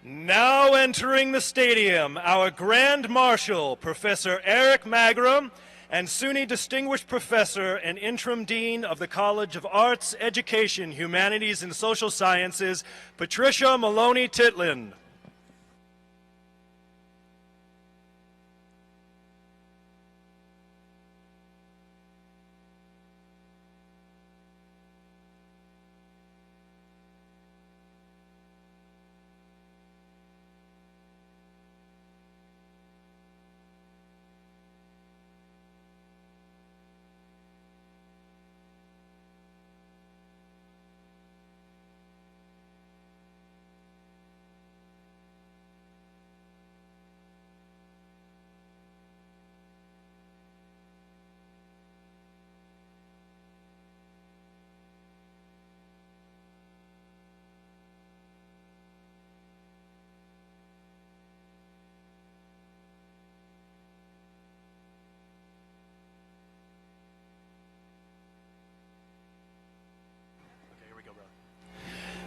Now entering the stadium, our Grand Marshal, Professor Eric Magrum, and SUNY Distinguished Professor and Interim Dean of the College of Arts, Education, Humanities, and Social Sciences, Patricia Maloney Titlin.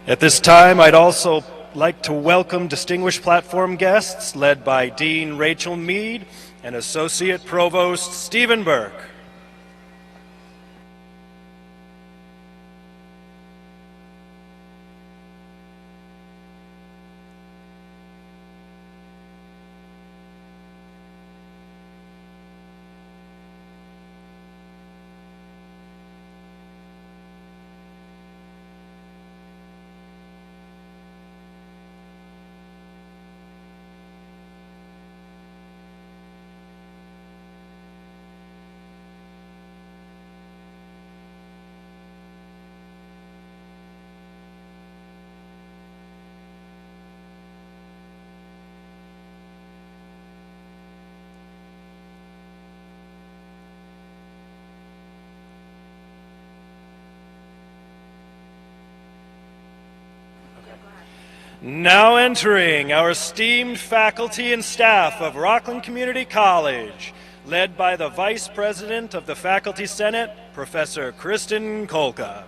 At this time, I'd also like to welcome distinguished platform guests led by Dean Rachel Mead and Associate Provost Stephen Burke. Now entering our esteemed faculty and staff of Rockland Community College, led by the Vice President of the Faculty Senate, Professor Kristen Kolka.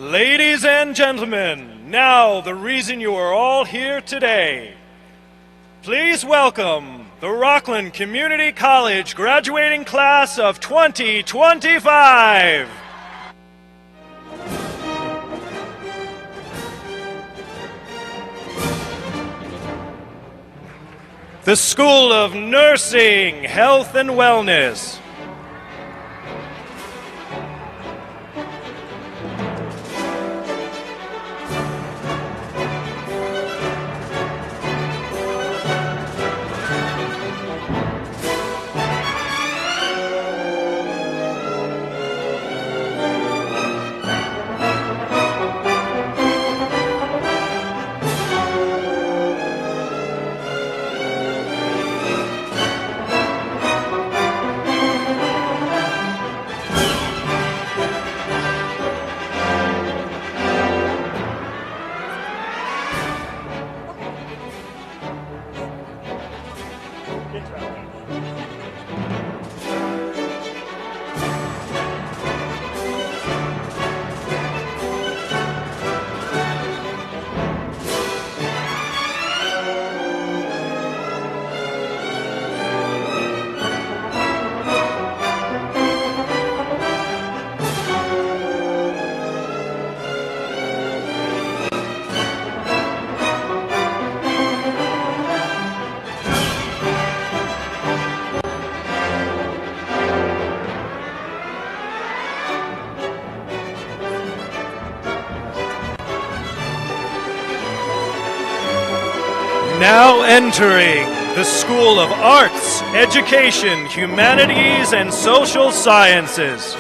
Ladies and gentlemen, now the reason you are all here today. Please welcome the Rockland Community College graduating class of 2025. The School of Nursing, Health and Wellness. Now entering the School of Arts, Education, Humanities, and Social Sciences.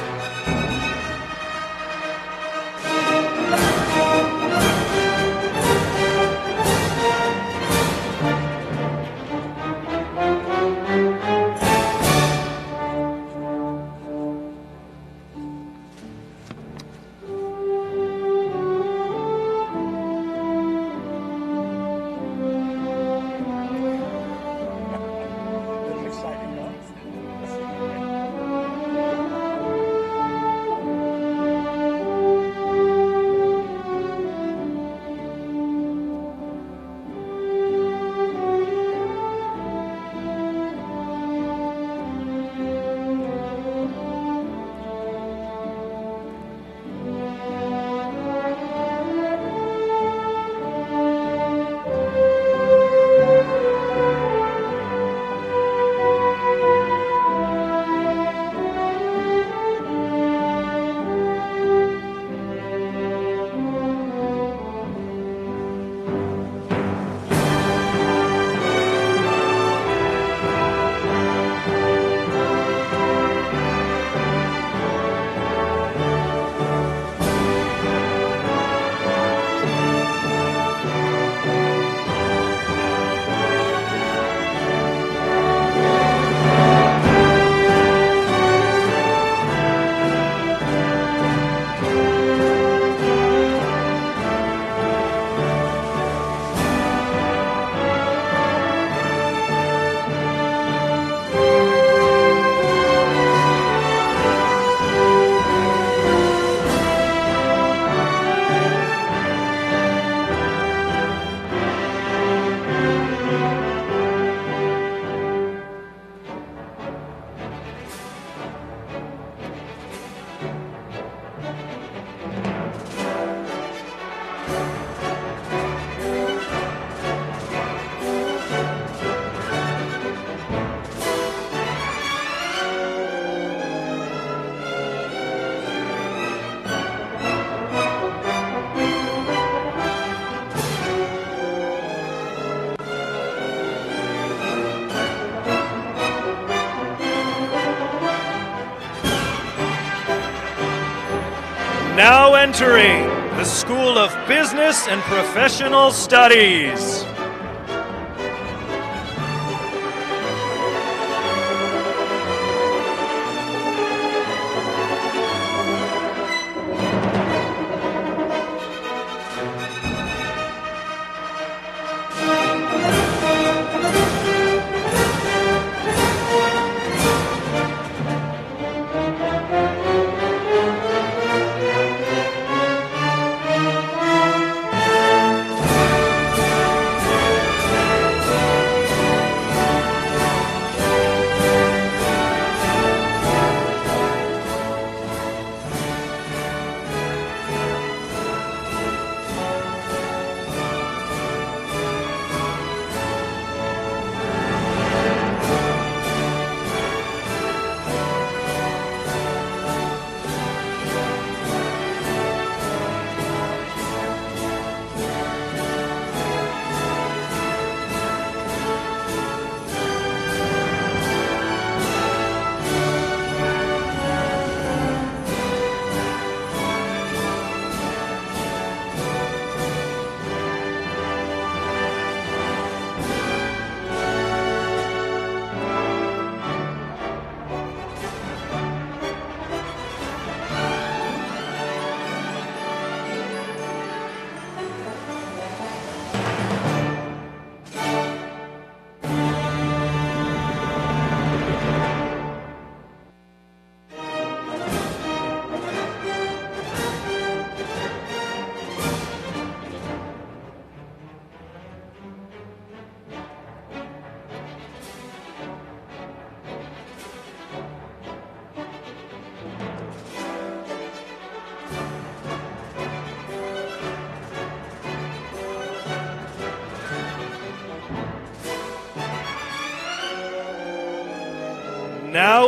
Now entering the School of Business and Professional Studies.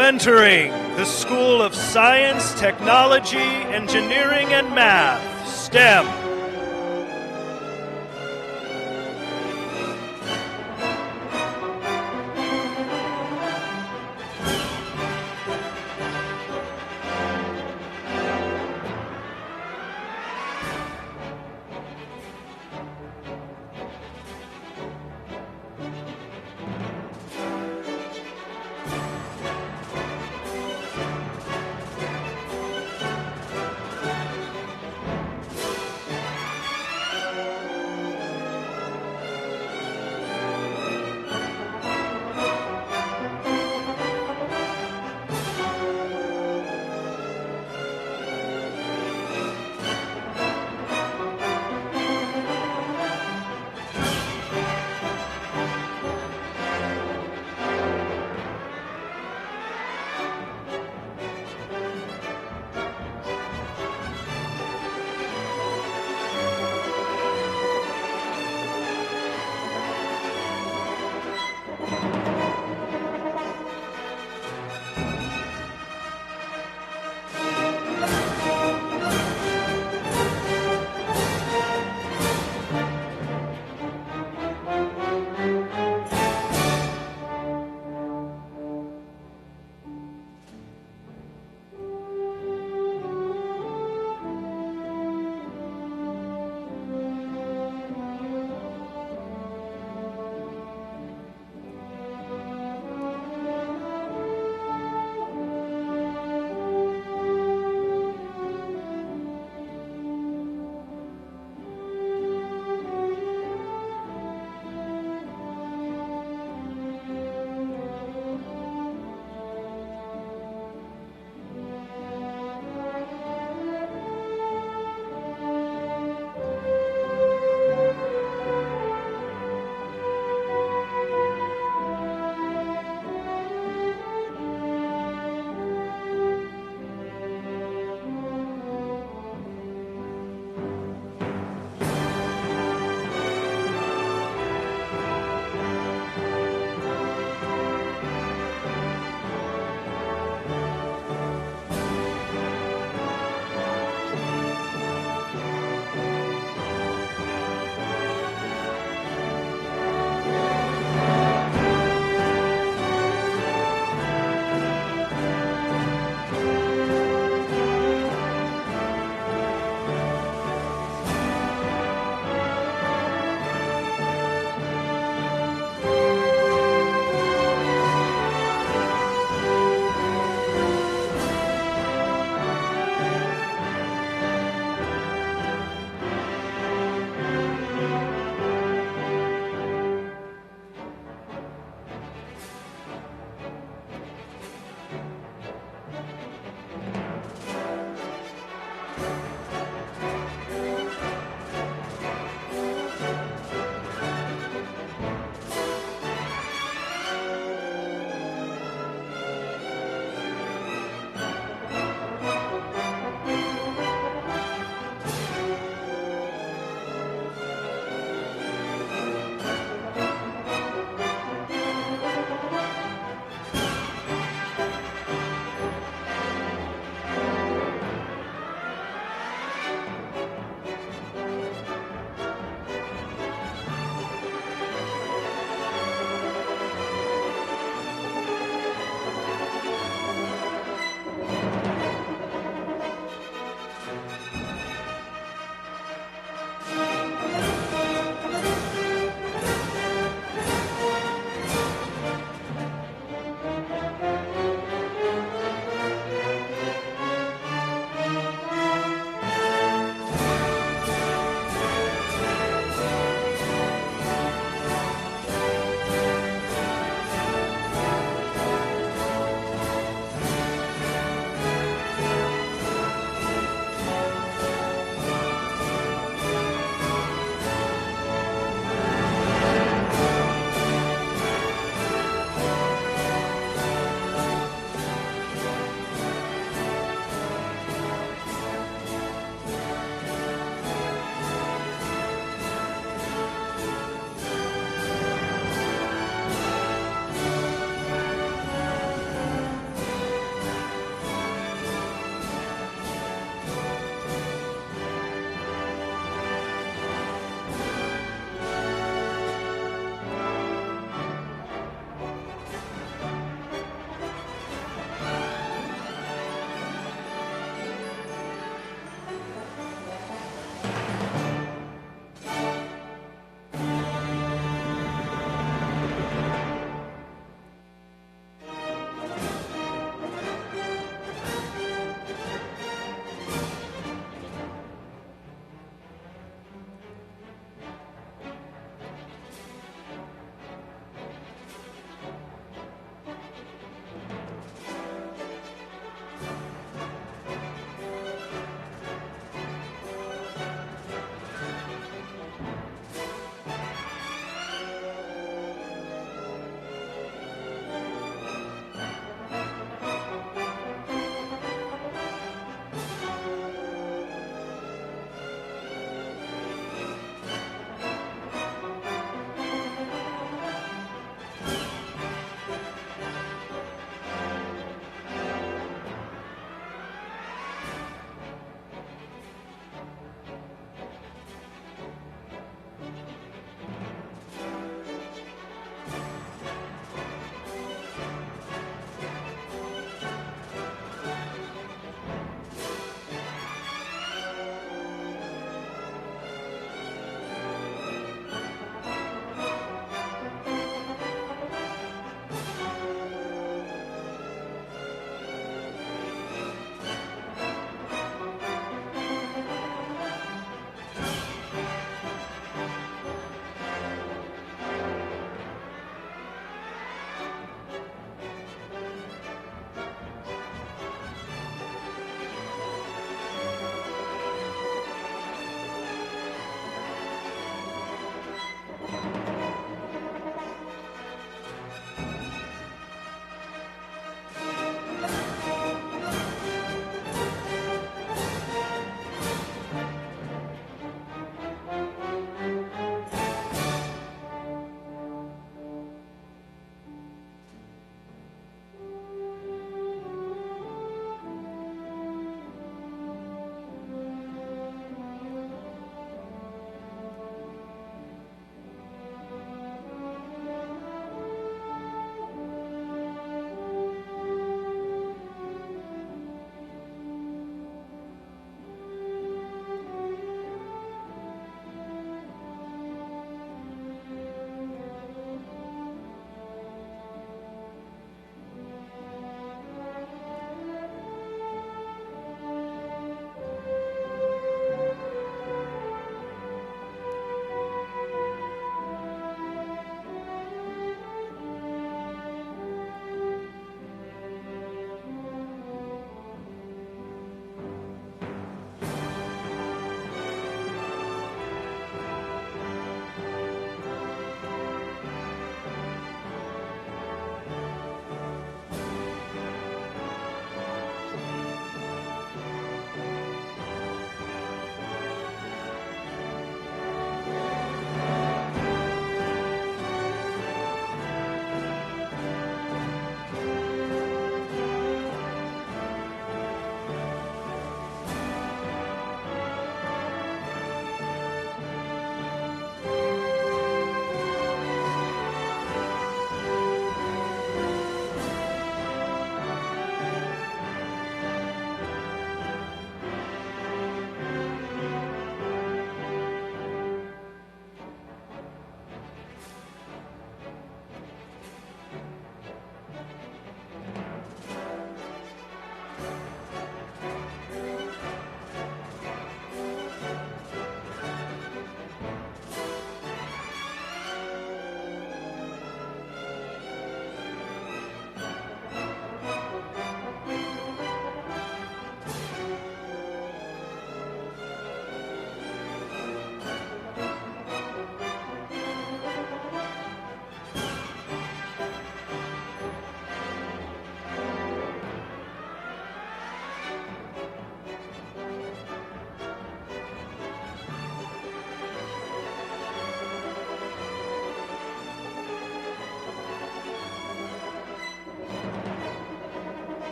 entering the School of Science, Technology, Engineering, and Math, STEM.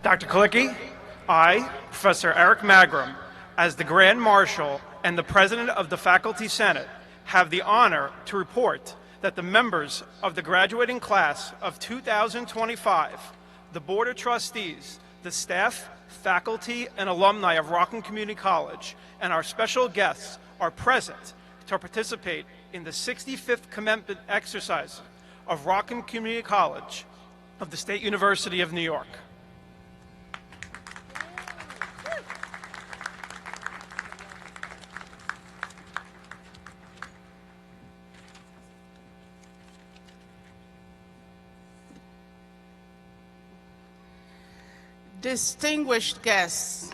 Dr. Kalicki, I, Professor Eric Magrum, as the Grand Marshal and the President of the Faculty Senate, have the honor to report that the members of the graduating class of 2025, the Board of Trustees, the staff, faculty, and alumni of Rockland Community College, and our special guests are present to participate in the 65th commencement exercise of Rockland Community College of the State University of New York. Distinguished guests,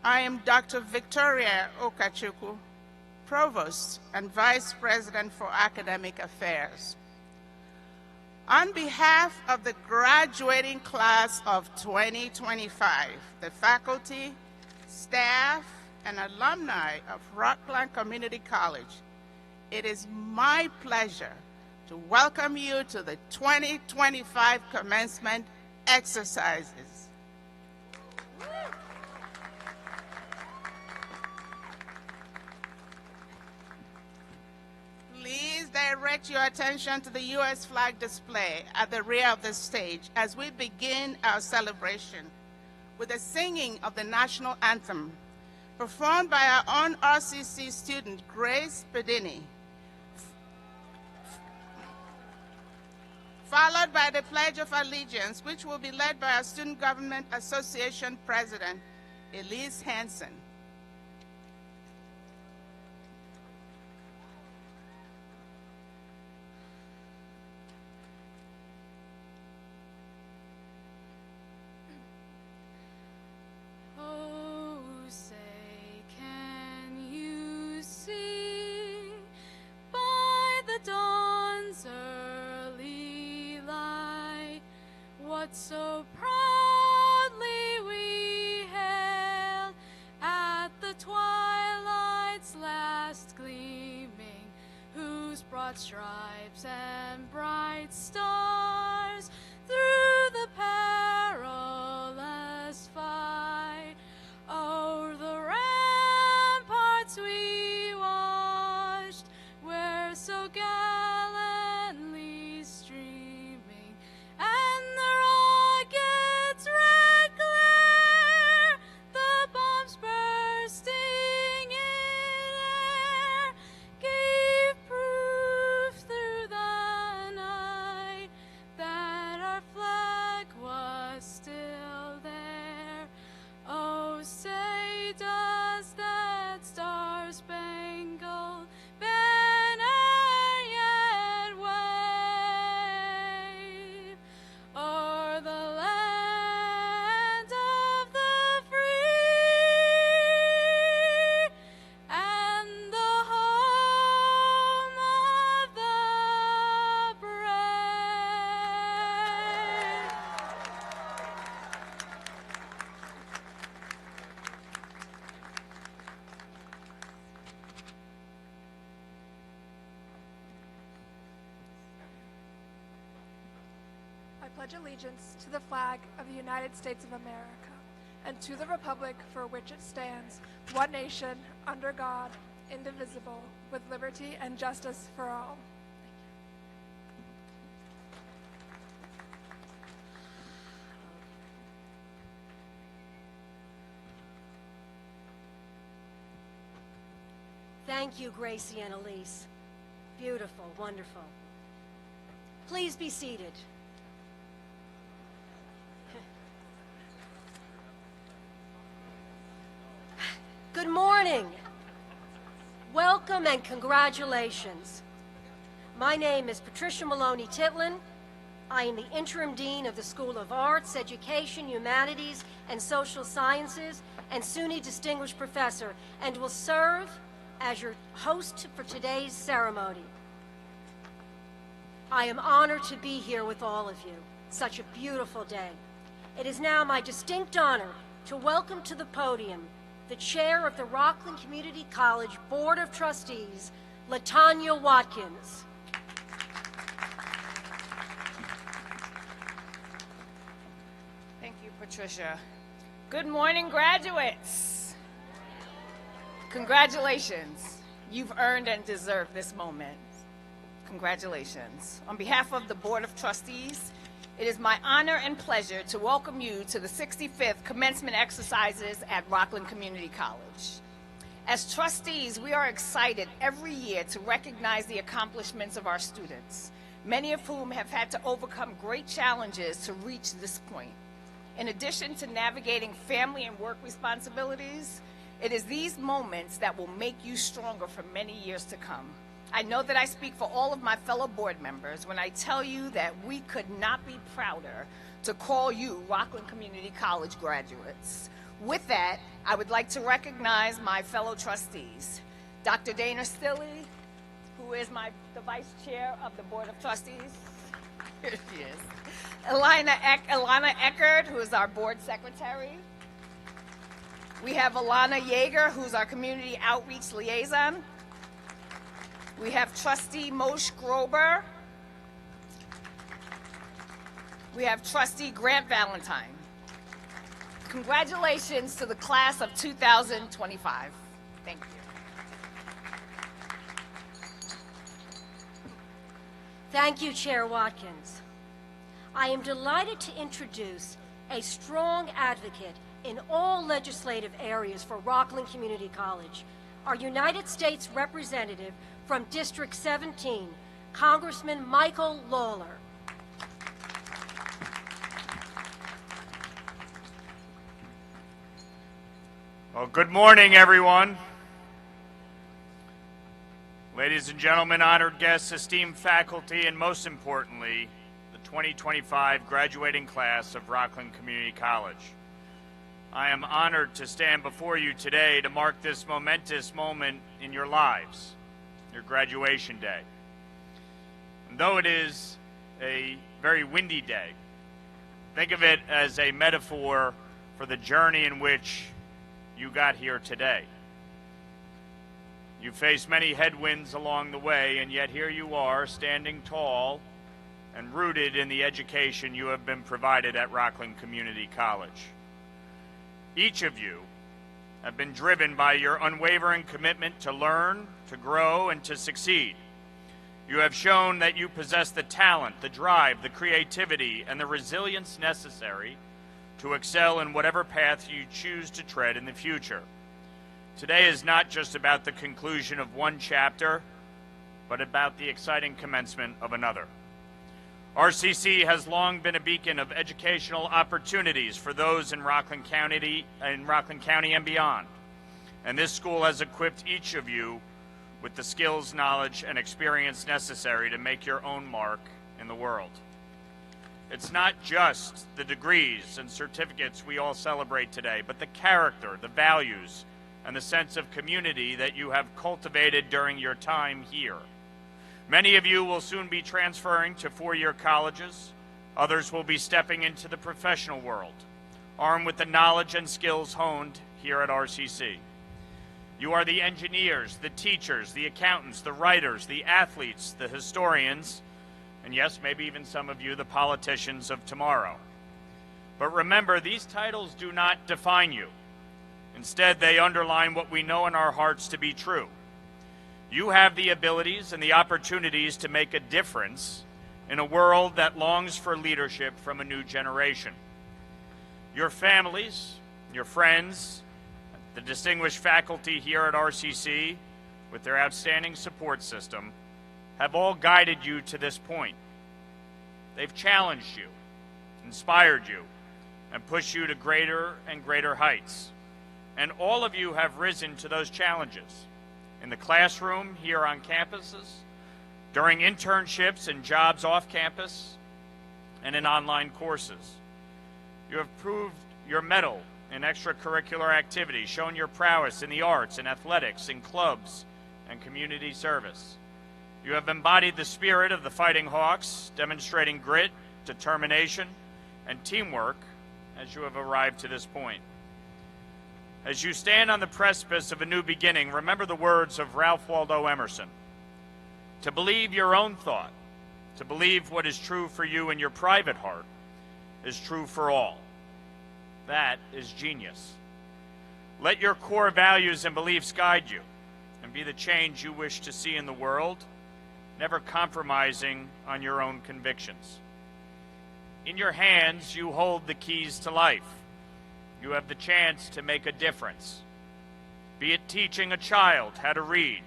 I am Dr. Victoria Okachukwu, Provost and Vice President for Academic Affairs. On behalf of the graduating class of 2025, the faculty, staff, and alumni of Rockland Community College, it is my pleasure to welcome you to the 2025 commencement exercises. Please direct your attention to the U.S. flag display at the rear of the stage as we begin our celebration with the singing of the national anthem, performed by our own RCC student, Grace Bedini, followed by the Pledge of Allegiance, which will be led by our Student Government Association President, Elise Hansen. So proudly we hailed at the twilight's last gleaming, whose broad stripes and bright stars through the perilous fight o'er the ramparts we watched, where so gallantly streaming and the rocket's red glare, the bombs bursting in air, gave proof through the night that our flag was still there. Oh, say does that star-spangled banner yet wave o'er the land of the free and the home of the brave? I pledge allegiance to the flag of the United States of America and to the republic for which it stands, one nation, under God, indivisible, with liberty and justice for all. Thank you, Gracie and Elise. Beautiful, wonderful. Please be seated. Good morning. Welcome and congratulations. My name is Patricia Maloney Titlin. I am the Interim Dean of the School of Arts, Education, Humanities, and Social Sciences, and SUNY Distinguished Professor, and will serve as your host for today's ceremony. I am honored to be here with all of you. Such a beautiful day. It is now my distinct honor to welcome to the podium the chair of the Rockland Community College Board of Trustees, LaTanya Watkins. Thank you, Patricia. Good morning, graduates. Congratulations. You've earned and deserved this moment. Congratulations. On behalf of the Board of Trustees, it is my honor and pleasure to welcome you to the 65th commencement exercises at Rockland Community College. As trustees, we are excited every year to recognize the accomplishments of our students, many of whom have had to overcome great challenges to reach this point. In addition to navigating family and work responsibilities, it is these moments that will make you stronger for many years to come. I know that I speak for all of my fellow board members when I tell you that we could not be prouder to call you Rockland Community College graduates. With that, I would like to recognize my fellow trustees. Dr. Dana Stilley, who is the vice chair of the Board of Trustees. Here she is. Ilana Eckert, who is our board secretary. We have Alana Yeager, who's our community outreach liaison. We have trustee Moshe Grober. We have trustee Grant Valentine. Congratulations to the class of 2025. Thank you. Thank you, Chair Watkins. I am delighted to introduce a strong advocate in all legislative areas for Rockland Community College, our United States Representative from District 17, Congressman Michael Lawler. Well, good morning, everyone. Ladies and gentlemen, honored guests, esteemed faculty, and most importantly, the 2025 graduating class of Rockland Community College. I am honored to stand before you today to mark this momentous moment in your lives, your graduation day. And though it is a very windy day, think of it as a metaphor for the journey in which you got here today. You faced many headwinds along the way, and yet here you are, standing tall and rooted in the education you have been provided at Rockland Community College. Each of you have been driven by your unwavering commitment to learn, to grow, and to succeed. You have shown that you possess the talent, the drive, the creativity, and the resilience necessary to excel in whatever path you choose to tread in the future. Today is not just about the conclusion of one chapter, but about the exciting commencement of another. RCC has long been a beacon of educational opportunities for those in Rockland County and beyond. And this school has equipped each of you with the skills, knowledge, and experience necessary to make your own mark in the world. It's not just the degrees and certificates we all celebrate today, but the character, the values, and the sense of community that you have cultivated during your time here. Many of you will soon be transferring to four-year colleges. Others will be stepping into the professional world, armed with the knowledge and skills honed here at RCC. You are the engineers, the teachers, the accountants, the writers, the athletes, the historians, and yes, maybe even some of you, the politicians of tomorrow. But remember, these titles do not define you. Instead, they underline what we know in our hearts to be true. You have the abilities and the opportunities to make a difference in a world that longs for leadership from a new generation. Your families, your friends, the distinguished faculty here at RCC, with their outstanding support system, have all guided you to this point. They've challenged you, inspired you, and pushed you to greater and greater heights. And all of you have risen to those challenges in the classroom here on campuses, during internships and jobs off campus, and in online courses. You have proved your mettle in extracurricular activities, shown your prowess in the arts and athletics, in clubs and community service. You have embodied the spirit of the Fighting Hawks, demonstrating grit, determination, and teamwork as you have arrived to this point. As you stand on the precipice of a new beginning, remember the words of Ralph Waldo Emerson. To believe your own thought, to believe what is true for you in your private heart, is true for all. That is genius. Let your core values and beliefs guide you and be the change you wish to see in the world, never compromising on your own convictions. In your hands, you hold the keys to life. You have the chance to make a difference. Be it teaching a child how to read,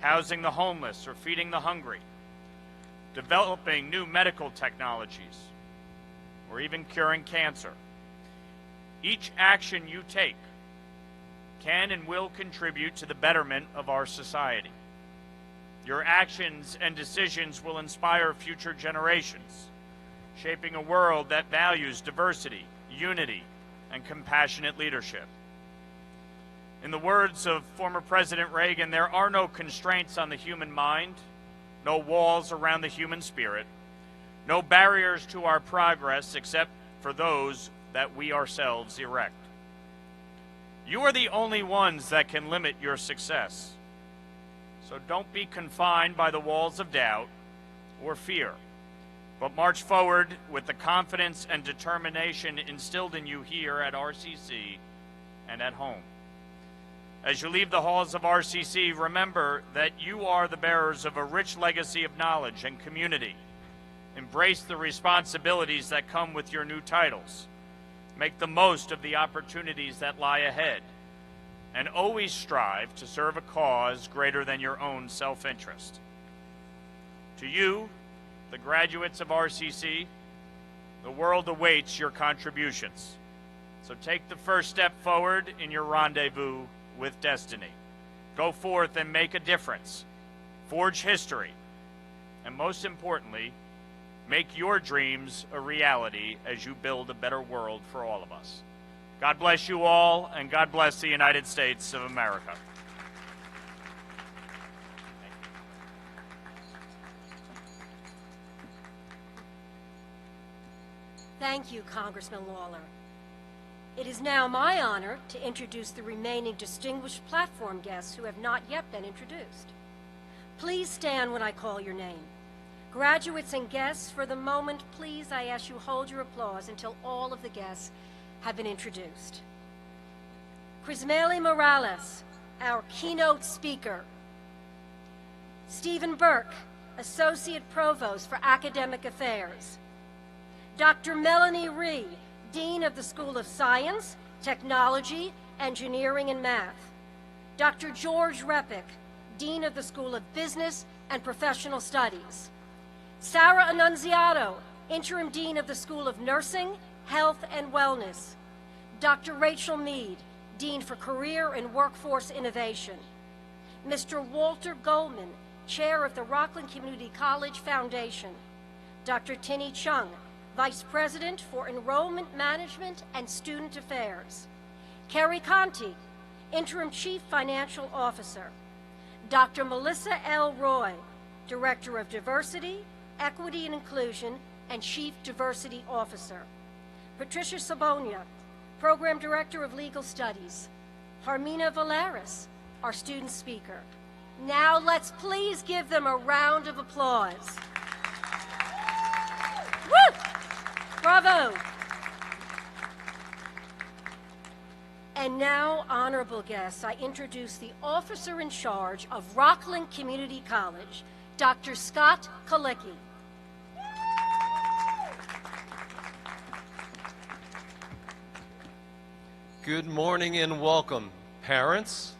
housing the homeless or feeding the hungry, developing new medical technologies, or even curing cancer. Each action you take can and will contribute to the betterment of our society. Your actions and decisions will inspire future generations, shaping a world that values diversity, unity, and compassionate leadership. In the words of former President Reagan, there are no constraints on the human mind, no walls around the human spirit, no barriers to our progress except for those that we ourselves erect. You are the only ones that can limit your success. So don't be confined by the walls of doubt or fear, but march forward with the confidence and determination instilled in you here at RCC and at home. As you leave the halls of RCC, remember that you are the bearers of a rich legacy of knowledge and community. Embrace the responsibilities that come with your new titles. Make the most of the opportunities that lie ahead, and always strive to serve a cause greater than your own self-interest. To you, the graduates of RCC, the world awaits your contributions. So take the first step forward in your rendezvous with destiny. Go forth and make a difference. Forge history. And most importantly, make your dreams a reality as you build a better world for all of us. God bless you all, and God bless the United States of America. Thank you, Congressman Lawler. It is now my honor to introduce the remaining distinguished platform guests who have not yet been introduced. Please stand when I call your name. Graduates and guests, for the moment, please, I ask you hold your applause until all of the guests have been introduced. Crismeli Morales, our keynote speaker. Stephen Burke, Associate Provost for Academic Affairs. Dr. Melanie Rhee, Dean of the School of Science, Technology, Engineering, and Math. Dr. George Repick, Dean of the School of Business and Professional Studies. Sarah Annunziato, Interim Dean of the School of Nursing, Health, and Wellness. Dr. Rachel Mead, Dean for Career and Workforce Innovation. Mr. Walter Goldman, Chair of the Rockland Community College Foundation. Dr. Tinny Chung, Vice President for Enrollment Management and Student Affairs. Kerry Conti, Interim Chief Financial Officer. Dr. Melissa L. Roy, Director of Diversity, Equity and Inclusion, and Chief Diversity Officer. Patricia Sabonia, Program Director of Legal Studies. Harmina Valeris, our student speaker. Now let's please give them a round of applause. Woo! Bravo! And now, honorable guests, I introduce the officer in charge of Rockland Community College, Dr. Scott Kalicki. Good morning and welcome, parents,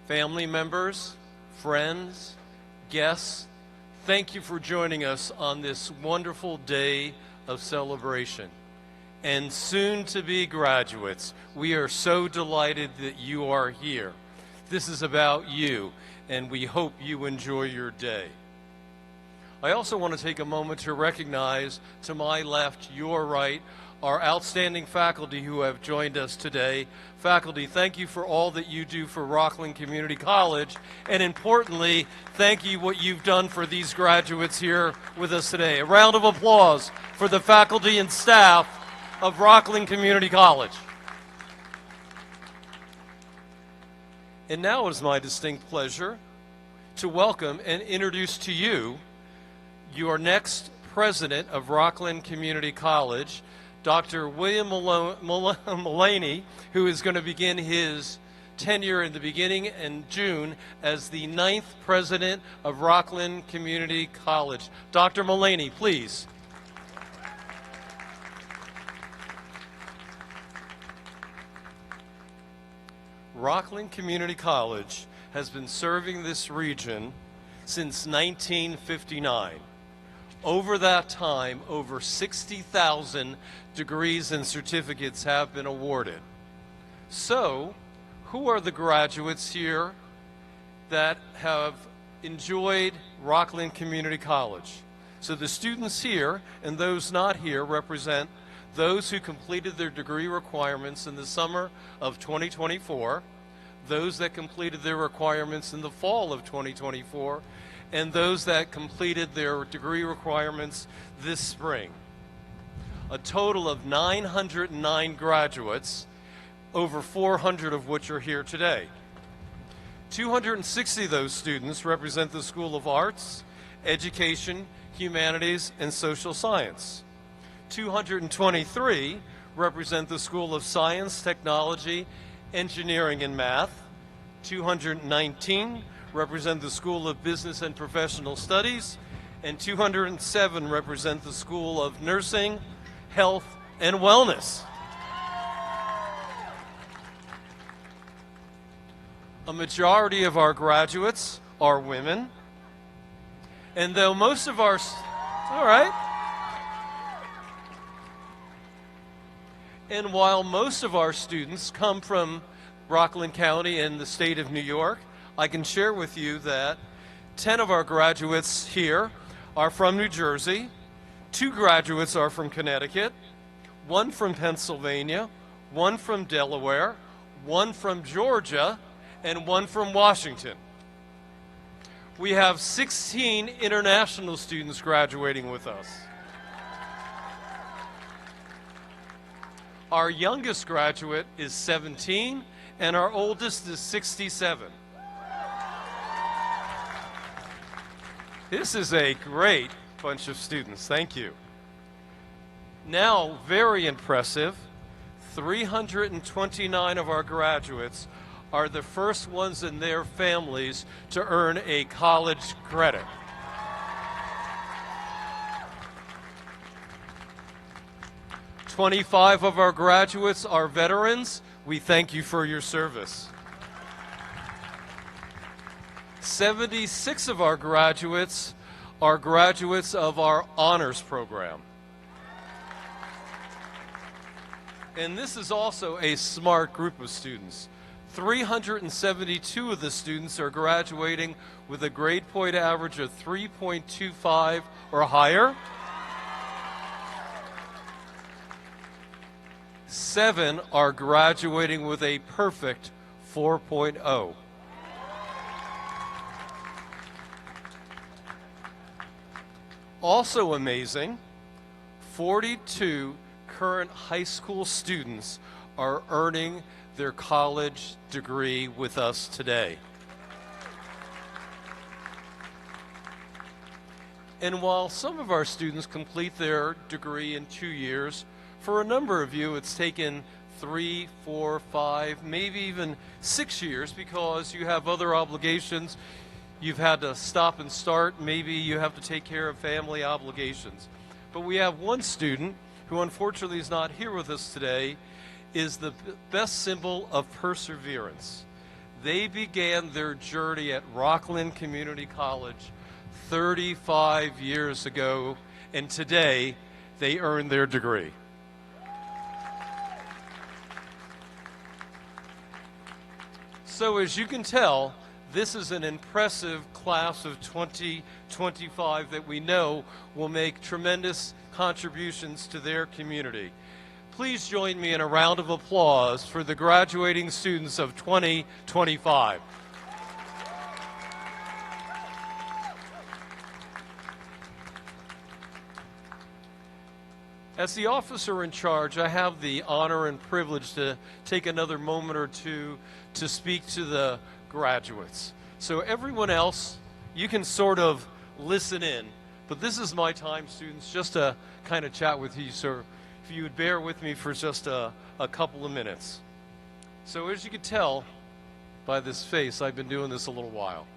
family members, friends, guests. Thank you for joining us on this wonderful day of celebration. And soon-to-be graduates, we are so delighted that you are here. This is about you, and we hope you enjoy your day. I also want to take a moment to recognize, to my left, your right, our outstanding faculty who have joined us today. Faculty, thank you for all that you do for Rockland Community College, and importantly, thank you what you've done for these graduates here with us today. A round of applause for the faculty and staff of Rockland Community College. And now it is my distinct pleasure to welcome and introduce to you your next president of Rockland Community College, Dr. William Mullaney, who is going to begin his tenure in the beginning in June as the 9th president of Rockland Community College. Dr. Mullaney, please. Rockland Community College has been serving this region since 1959. Over that time, over 60,000 degrees and certificates have been awarded. So, who are the graduates here that have enjoyed Rockland Community College? So the students here and those not here represent those who completed their degree requirements in the summer of 2024, those that completed their requirements in the fall of 2024, and those that completed their degree requirements this spring. A total of 909 graduates, over 400 of which are here today. 260 of those students represent the School of Arts, Education, Humanities, and Social Science. 223 represent the School of Science, Technology, Engineering, and Math. 219 represent the School of Business and Professional Studies, and 207 represent the School of Nursing, Health, and Wellness. A majority of our graduates are women, and though most of our, all right, and while most of our students come from Rockland County and the state of New York, I can share with you that 10 of our graduates here are from New Jersey, 2 graduates are from Connecticut, 1 from Pennsylvania, 1 from Delaware, 1 from Georgia, and 1 from Washington. We have 16 international students graduating with us. Our youngest graduate is 17, and our oldest is 67. This is a great bunch of students. Thank you. Now, very impressive, 329 of our graduates are the first ones in their families to earn a college credit. "25 of our graduates are veterans. We thank you for your service. 76 of our graduates are graduates of our honors program. And this is also a smart group of students. 372 of the students are graduating with a grade point average of 3.25 or higher. 7 are graduating with a perfect 4.0. Also amazing, 42 current high school students are earning their college degree with us today. And while some of our students complete their degree in 2 years, for a number of you it's taken 3, 4, 5, maybe even 6 years because you have other obligations. You've had to stop and start. Maybe you have to take care of family obligations. But we have one student who unfortunately is not here with us today, is the best symbol of perseverance. They began their journey at Rockland Community College 35 years ago, and today they earned their degree. So as you can tell, this is an impressive class of 2025 that we know will make tremendous contributions to their community. Please join me in a round of applause for the graduating students of 2025. As the officer in charge, I have the honor and privilege to take another moment or two to speak to the graduates. So everyone else, you can sort of listen in, but this is my time, students, just to kind of chat with you. So if you would bear with me for just a couple of minutes. So as you can tell by this face, I've been doing this a little while.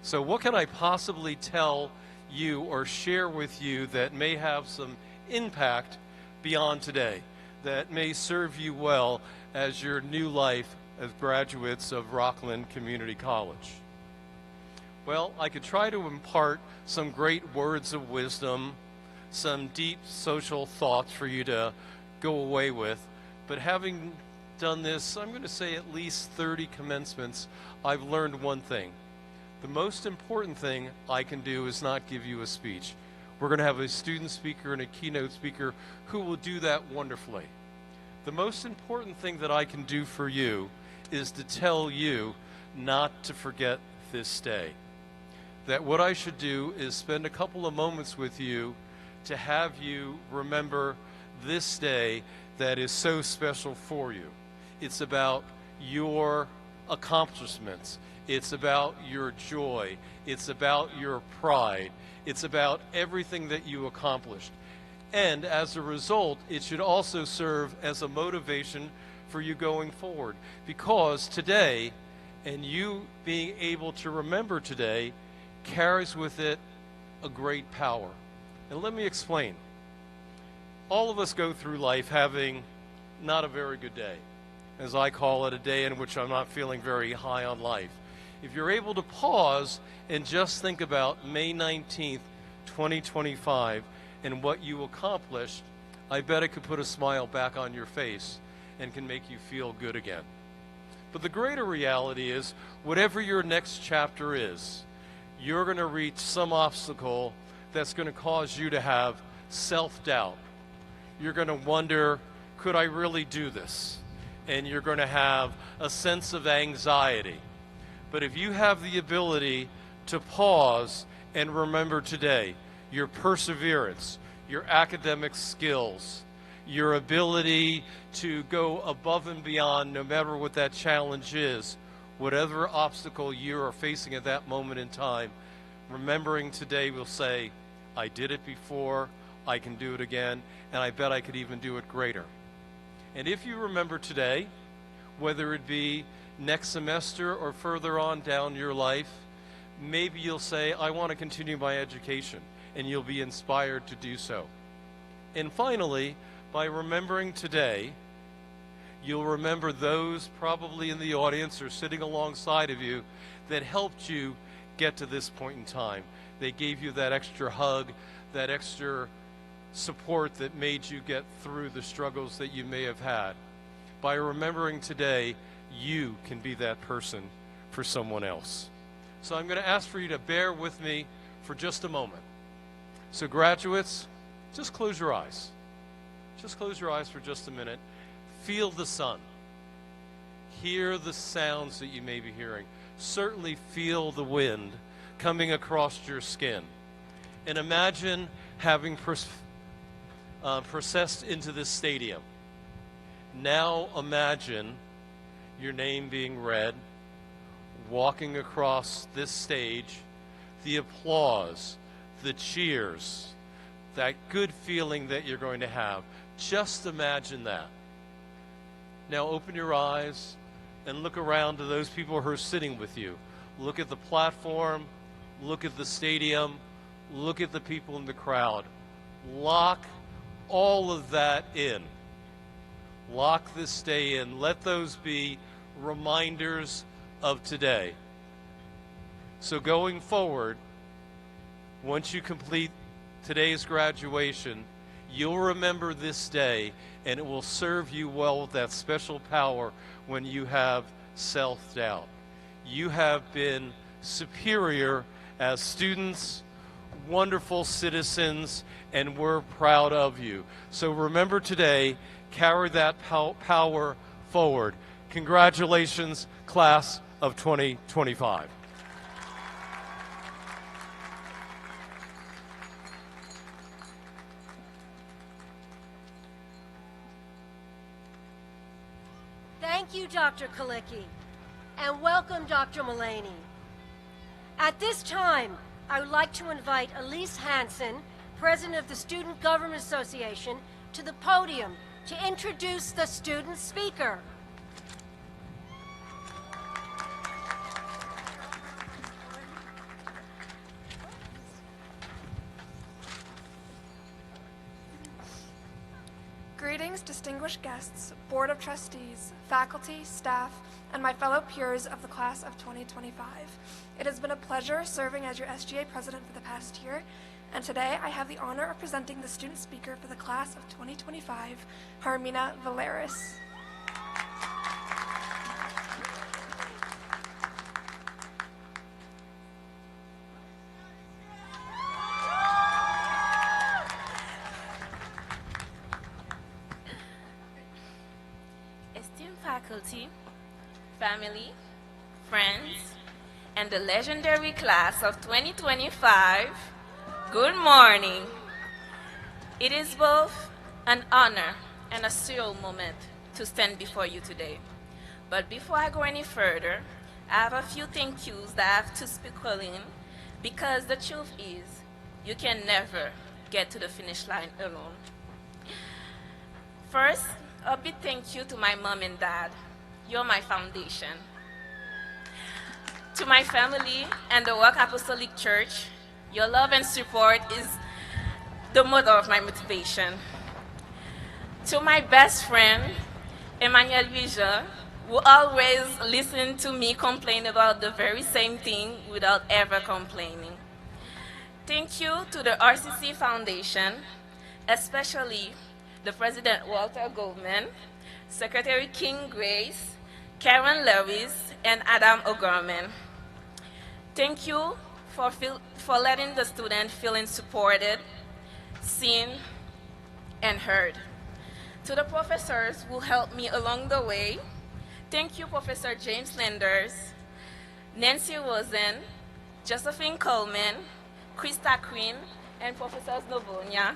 So what can I possibly tell you or share with you that may have some impact beyond today, that may serve you well as your new life as graduates of Rockland Community College? Well, I could try to impart some great words of wisdom, some deep social thoughts for you to go away with, but having done this, I'm going to say at least 30 commencements, I've learned one thing. The most important thing I can do is not give you a speech. We're going to have a student speaker and a keynote speaker who will do that wonderfully. The most important thing that I can do for you is to tell you not to forget this day. That what I should do is spend a couple of moments with you to have you remember this day that is so special for you. It's about your accomplishments. It's about your joy. It's about your pride. It's about everything that you accomplished. And as a result, it should also serve as a motivation for you going forward. Because today, and you being able to remember today, carries with it a great power. And let me explain. All of us go through life having not a very good day. As I call it, a day in which I'm not feeling very high on life. If you're able to pause and just think about May 19th, 2025, and what you accomplished, I bet it could put a smile back on your face and can make you feel good again. But the greater reality is, whatever your next chapter is, you're going to reach some obstacle that's going to cause you to have self-doubt. You're going to wonder, could I really do this? And you're going to have a sense of anxiety. But if you have the ability to pause and remember today, your perseverance, your academic skills, your ability to go above and beyond no matter what that challenge is, whatever obstacle you are facing at that moment in time, remembering today will say, I did it before, I can do it again, and I bet I could even do it greater. And if you remember today, whether it be next semester or further on down your life, maybe you'll say, I want to continue my education, and you'll be inspired to do so. And finally, by remembering today, you'll remember those probably in the audience or sitting alongside of you that helped you get to this point in time. They gave you that extra hug, that extra support that made you get through the struggles that you may have had. By remembering today, you can be that person for someone else. So I'm going to ask for you to bear with me for just a moment. So graduates, just close your eyes. Just close your eyes for just a minute. Feel the sun. Hear the sounds that you may be hearing. Certainly feel the wind coming across your skin. And imagine having processed into this stadium. Now imagine your name being read, walking across this stage, the applause, the cheers, that good feeling that you're going to have. Just imagine that. Now open your eyes and look around to those people who are sitting with you. Look at the platform, look at the stadium, look at the people in the crowd. Lock all of that in. Lock this day in. Let those be reminders of today. So going forward, once you complete today's graduation, you'll remember this day, and it will serve you well with that special power when you have self-doubt. You have been superior as students, wonderful citizens, and we're proud of you. So remember today, carry that power forward. Congratulations, class of 2025. Thank you, Dr. Kalicki, and welcome, Dr. Mullaney. At this time, I would like to invite Elise Hansen, President of the Student Government Association, to the podium to introduce the student speaker. Greetings, distinguished guests, Board of Trustees, faculty, staff, and my fellow peers of the class of 2025. It has been a pleasure serving as your SGA president for the past year, and today I have the honor of presenting the student speaker for the class of 2025, Harmina Valeris. Esteemed faculty, family, friends, and the legendary class of 2025, good morning. It is both an honor and a surreal moment to stand before you today. But before I go any further, I have a few thank yous that I have to sprinkle in, because the truth is, you can never get to the finish line alone. First, a big thank you to my mom and dad. You're my foundation. To my family and the Work Apostolic Church, your love and support is the motor of my motivation. To my best friend, Emmanuel Vision, who always listened to me complain about the very same thing without ever complaining. Thank you to the RCC Foundation, especially the President Walter Goldman, Secretary King Grace, Karen Lewis, and Adam O'Gorman. Thank you for letting the student feeling supported, seen, and heard. To the professors who helped me along the way, thank you, Professor James Lenders, Nancy Rosen, Josephine Coleman, Krista Quinn, and Professor Novonia.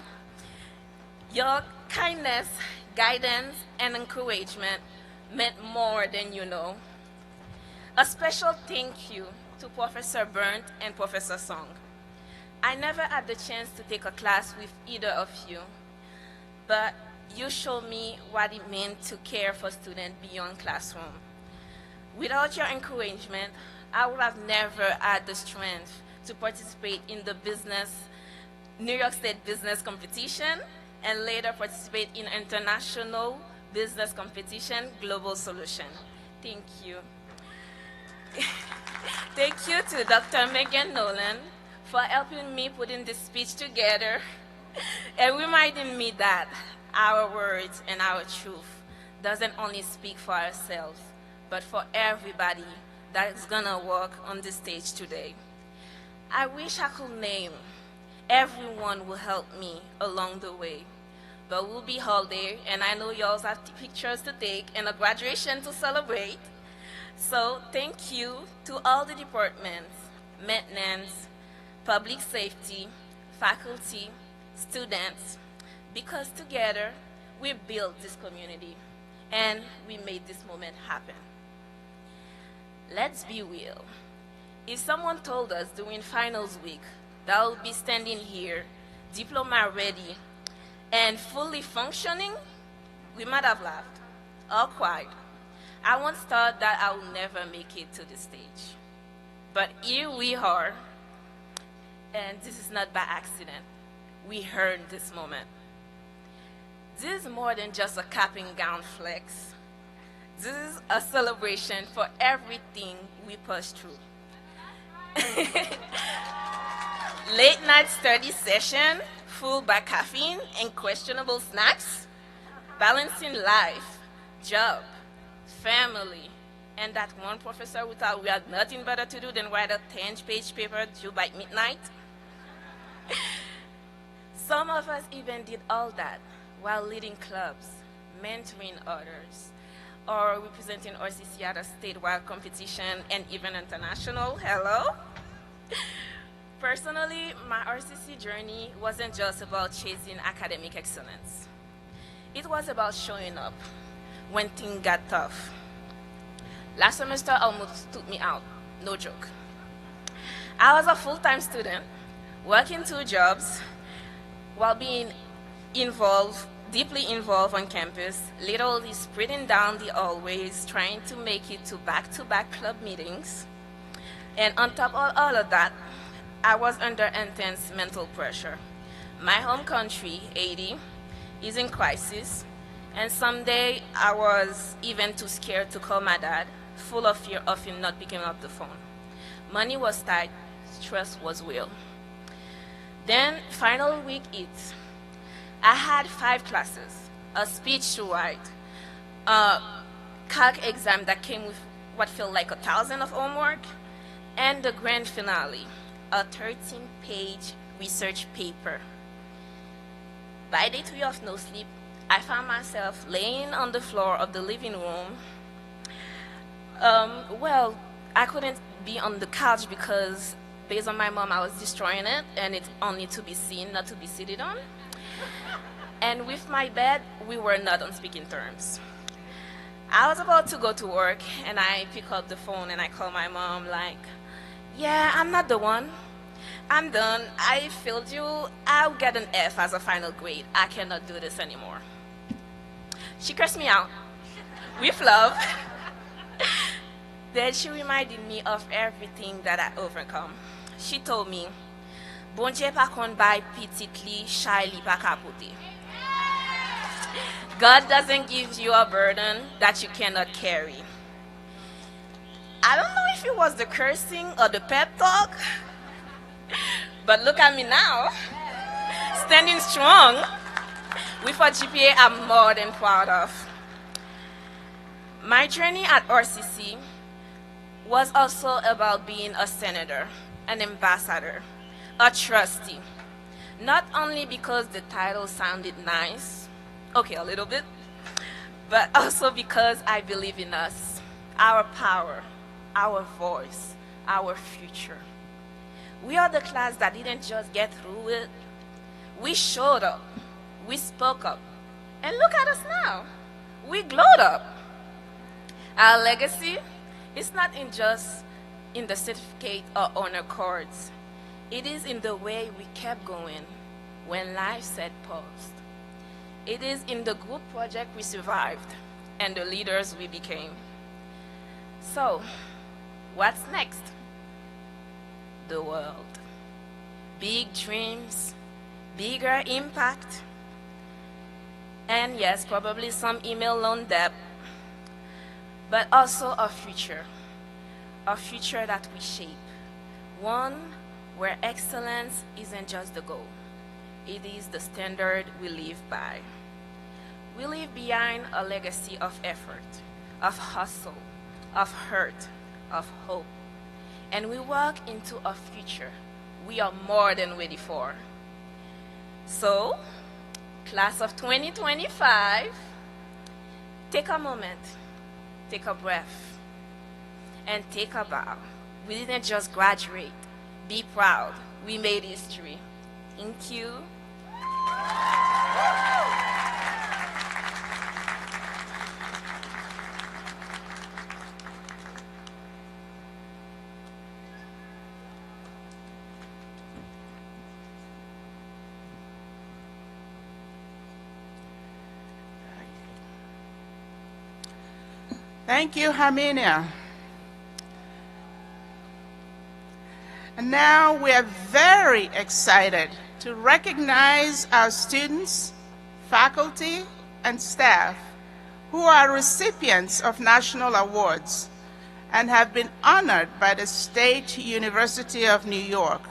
Your kindness, guidance, and encouragement meant more than you know. A special thank you to Professor Burnt and Professor Song. I never had the chance to take a class with either of you, but you showed me what it meant to care for students beyond classroom. Without your encouragement, I would have never had the strength to participate in the New York State business competition, and later participate in international business competition, Global Solution. Thank you. Thank you to Dr. Megan Nolan for helping me putting this speech together and reminding me that our words and our truth doesn't only speak for ourselves, but for everybody that is gonna walk on this stage today. I wish I could name everyone who helped me along the way, but we'll be all there, and I know you all have pictures to take and a graduation to celebrate. So thank you to all the departments, maintenance, public safety, faculty, students, because together we built this community and we made this moment happen. Let's be real. If someone told us during finals week that I would be standing here, diploma ready, and fully functioning, we might have laughed or cried. I once thought that I would never make it to the stage. But here we are, and this is not by accident. We earned this moment. This is more than just a cap and gown flex. This is a celebration for everything we pushed through. Late night study session, fueled by caffeine and questionable snacks, balancing life, job, family, and that one professor who thought we had nothing better to do than write a 10-page paper due by midnight. Some of us even did all that while leading clubs, mentoring others, or representing RCC at a statewide competition and even international. Hello? Personally, my RCC journey wasn't just about chasing academic excellence. It was about showing up when things got tough. Last semester almost took me out, no joke. I was a full-time student, working 2 jobs, while being involved deeply involved on campus, literally sprinting down the hallways, trying to make it to back-to-back club meetings. And on top of all of that, I was under intense mental pressure. My home country, Haiti, is in crisis, and someday I was even too scared to call my dad, full of fear of him not picking up the phone. Money was tight, stress was real. Then final week hits. I had 5 classes, a speech to write, a calc exam that came with what felt like 1,000 of homework, and the grand finale, a 13-page research paper. By day 3 of no sleep, I found myself laying on the floor of the living room. Well, I couldn't be on the couch because based on my mom, I was destroying it, and it's only to be seen, not to be seated on. And with my bed, we were not on speaking terms. I was about to go to work, and I pick up the phone, and I call my mom like, yeah, I'm not the one. I'm done. I failed you. I'll get an F as a final grade. I cannot do this anymore. She cursed me out with love. Then she reminded me of everything that I overcome. She told me, Bon Dieu pa kon bay pitit li, chay li pa kapote. God doesn't give you a burden that you cannot carry. I don't know if it was the cursing or the pep talk, but look at me now, standing strong with a GPA I'm more than proud of. My journey at RCC was also about being a senator, an ambassador, a trustee. Not only because the title sounded nice, okay, a little bit, but also because I believe in us, our power, our voice, our future. We are the class that didn't just get through it. We showed up, we spoke up, and look at us now. We glowed up. Our legacy is not just in the certificate or honor cards. It is in the way we kept going when life said pause. It is in the group project we survived and the leaders we became. So, what's next? The world. Big dreams, bigger impact, and yes, probably some email loan debt, but also a future that we shape, one where excellence isn't just the goal, it is the standard we live by. We leave behind a legacy of effort, of hustle, of hurt, of hope, and we walk into a future we are more than ready for. So, class of 2025, take a moment, take a breath, and take a bow. We didn't just graduate. Be proud. We made history. Thank you. Thank you, Herminia. And now we are very excited to recognize our students, faculty, and staff who are recipients of national awards and have been honored by the State University of New York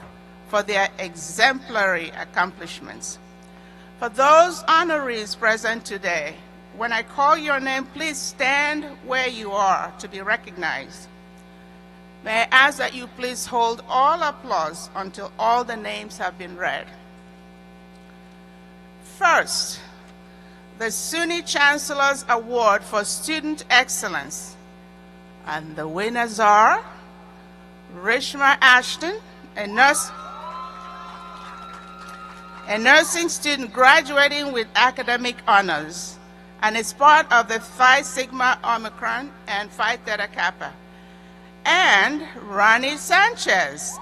for their exemplary accomplishments. For those honorees present today, when I call your name, please stand where you are to be recognized. May I ask that you please hold all applause until all the names have been read. First, the SUNY Chancellor's Award for Student Excellence. And the winners are Rishma Ashton, a nursing student graduating with academic honors, and is part of the Phi Sigma Omicron and Phi Theta Kappa. And Ronnie Sanchez,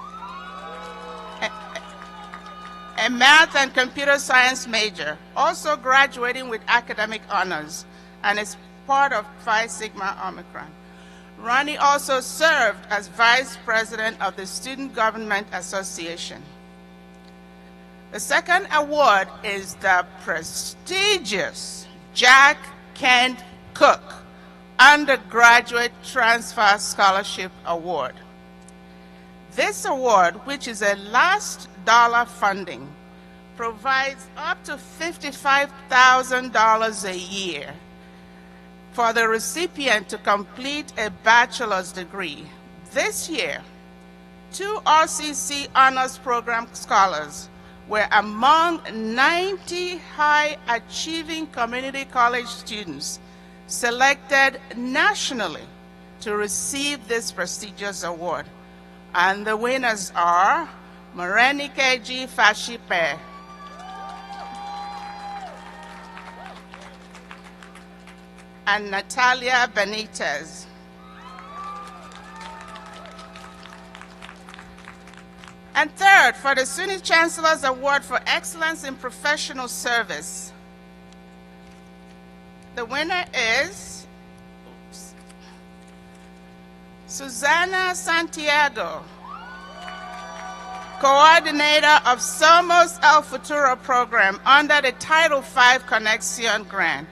a math and computer science major, also graduating with academic honors, and is part of Phi Sigma Omicron. Ronnie also served as vice president of the Student Government Association. The second award is the prestigious Jack Kent Cook Undergraduate Transfer Scholarship Award. This award, which is a last dollar funding, provides up to $55,000 a year for the recipient to complete a bachelor's degree. This year, 2 RCC Honors Program scholars were among 90 high-achieving community college students selected nationally to receive this prestigious award. And the winners are Morenike G. Fashipe, and Natalia Benitez. And third, for the SUNY Chancellor's Award for Excellence in Professional Service, the winner is Susana Santiago, coordinator of Somos El Futuro program under the Title V Connection Grant.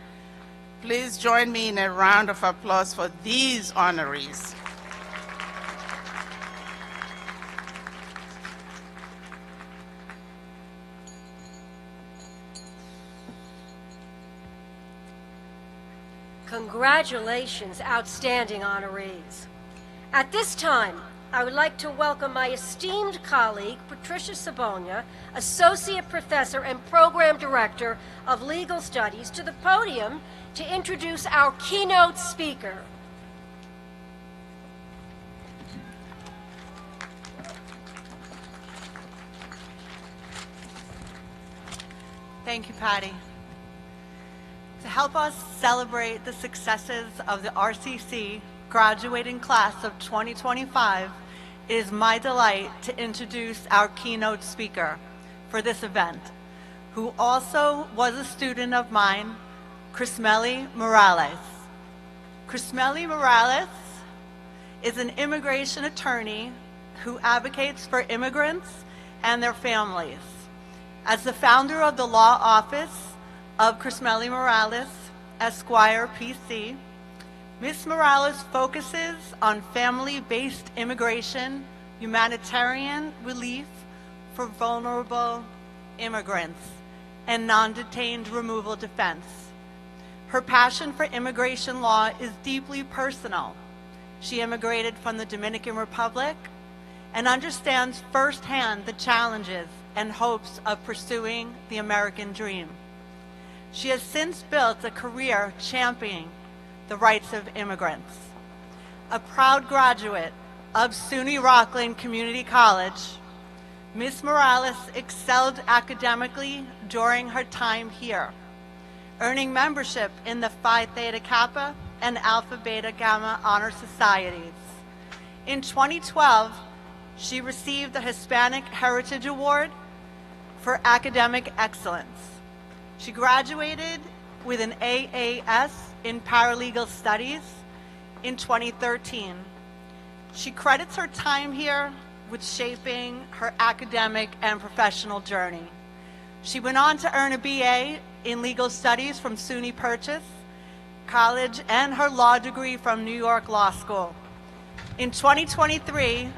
Please join me in a round of applause for these honorees. Congratulations, outstanding honorees. At this time, I would like to welcome my esteemed colleague, Patricia Sabonia, Associate Professor and Program Director of Legal Studies, to the podium to introduce our keynote speaker. Thank you, Patty. To help us celebrate the successes of the RCC graduating class of 2025, it is my delight to introduce our keynote speaker for this event, who also was a student of mine, Crismeli Morales. Crismeli Morales is an immigration attorney who advocates for immigrants and their families. As the founder of the law office of Crismeli Morales, Esquire, PC, Ms. Morales focuses on family-based immigration, humanitarian relief for vulnerable immigrants, and non-detained removal defense. Her passion for immigration law is deeply personal. She immigrated from the Dominican Republic and understands firsthand the challenges and hopes of pursuing the American dream. She has since built a career championing the rights of immigrants. A proud graduate of SUNY Rockland Community College, Ms. Morales excelled academically during her time here, earning membership in the Phi Theta Kappa and Alpha Beta Gamma Honor Societies. In 2012, she received the Hispanic Heritage Award for academic excellence. She graduated with an AAS in Paralegal Studies in 2013. She credits her time here with shaping her academic and professional journey. She went on to earn a BA in Legal Studies from SUNY Purchase College and her law degree from New York Law School. In 2023,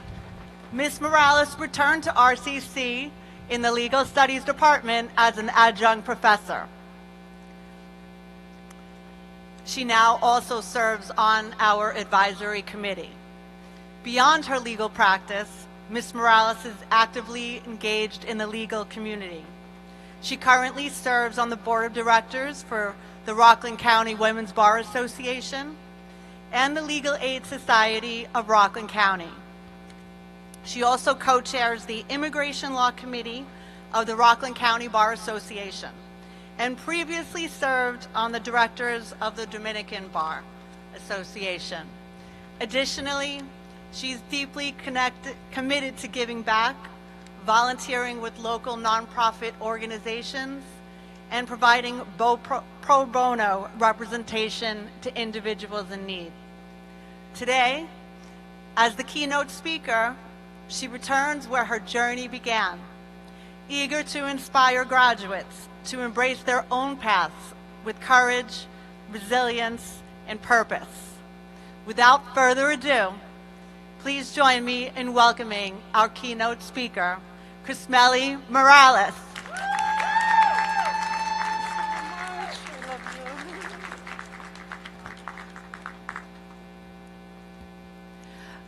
Ms. Morales returned to RCC in the Legal Studies Department as an adjunct professor. She now also serves on our advisory committee. Beyond her legal practice, Ms. Morales is actively engaged in the legal community. She currently serves on the board of directors for the Rockland County Women's Bar Association and the Legal Aid Society of Rockland County. She also co-chairs the Immigration Law Committee of the Rockland County Bar Association and previously served on the directors of the Dominican Bar Association. Additionally, she's deeply committed to giving back volunteering with local nonprofit organizations, and providing pro bono representation to individuals in need. Today, as the keynote speaker, she returns where her journey began, eager to inspire graduates to embrace their own paths with courage, resilience, and purpose. Without further ado, please join me in welcoming our keynote speaker, Crismeli Morales.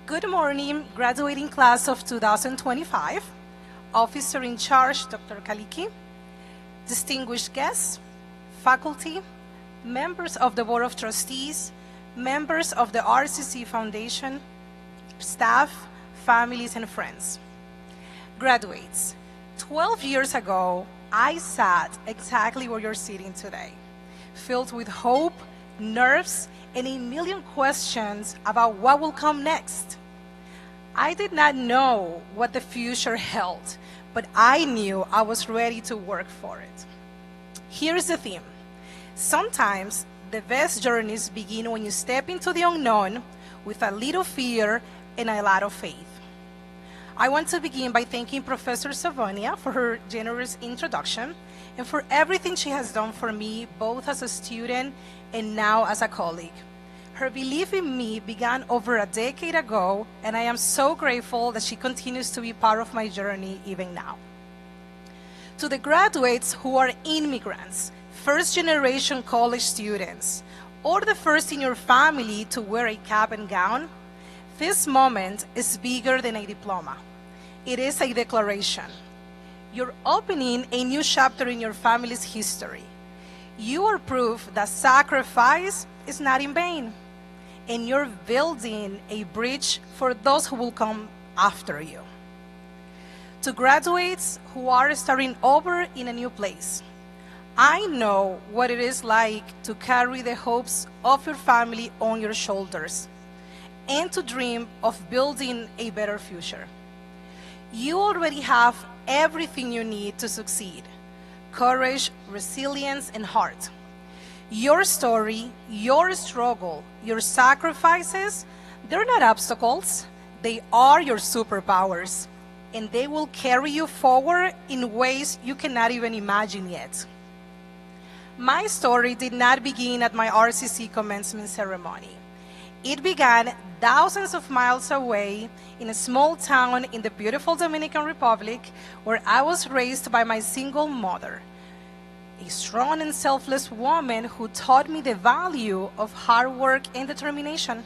Good morning, graduating class of 2025, Officer in Charge, Dr. Kaliki, distinguished guests, faculty, members of the Board of Trustees, members of the RCC Foundation, staff, families, and friends. Graduates, 12 years ago, I sat exactly where you're sitting today, filled with hope, nerves, and a million questions about what will come next. I did not know what the future held, but I knew I was ready to work for it. Here's the theme. Sometimes the best journeys begin when you step into the unknown with a little fear and a lot of faith. I want to begin by thanking Professor Savonia for her generous introduction and for everything she has done for me, both as a student and now as a colleague. Her belief in me began over a decade ago, and I am so grateful that she continues to be part of my journey even now. To the graduates who are immigrants, first-generation college students, or the first in your family to wear a cap and gown, this moment is bigger than a diploma. It is a declaration. You're opening a new chapter in your family's history. You are proof that sacrifice is not in vain, and you're building a bridge for those who will come after you. To graduates who are starting over in a new place, I know what it is like to carry the hopes of your family on your shoulders and to dream of building a better future. You already have everything you need to succeed: courage, resilience, and heart. Your story, your struggle, your sacrifices, they're not obstacles. They are your superpowers, and they will carry you forward in ways you cannot even imagine yet. My story did not begin at my RCC Commencement Ceremony. It began thousands of miles away in a small town in the beautiful Dominican Republic, where I was raised by my single mother, a strong and selfless woman who taught me the value of hard work and determination.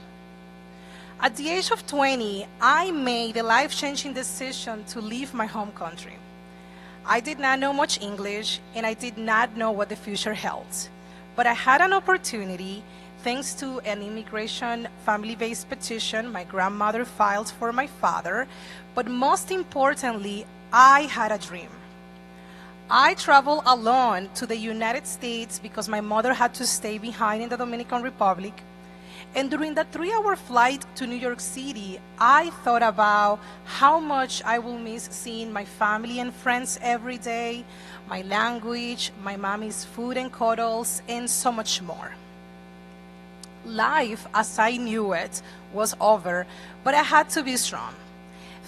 At the age of 20, I made a life-changing decision to leave my home country. I did not know much English, and I did not know what the future held. But I had an opportunity, thanks to an immigration family-based petition my grandmother filed for my father, but most importantly, I had a dream. I traveled alone to the United States because my mother had to stay behind in the Dominican Republic. And during the 3-hour flight to New York City, I thought about how much I will miss seeing my family and friends every day, my language, my mommy's food and cuddles, and so much more. Life, as I knew it, was over, but I had to be strong.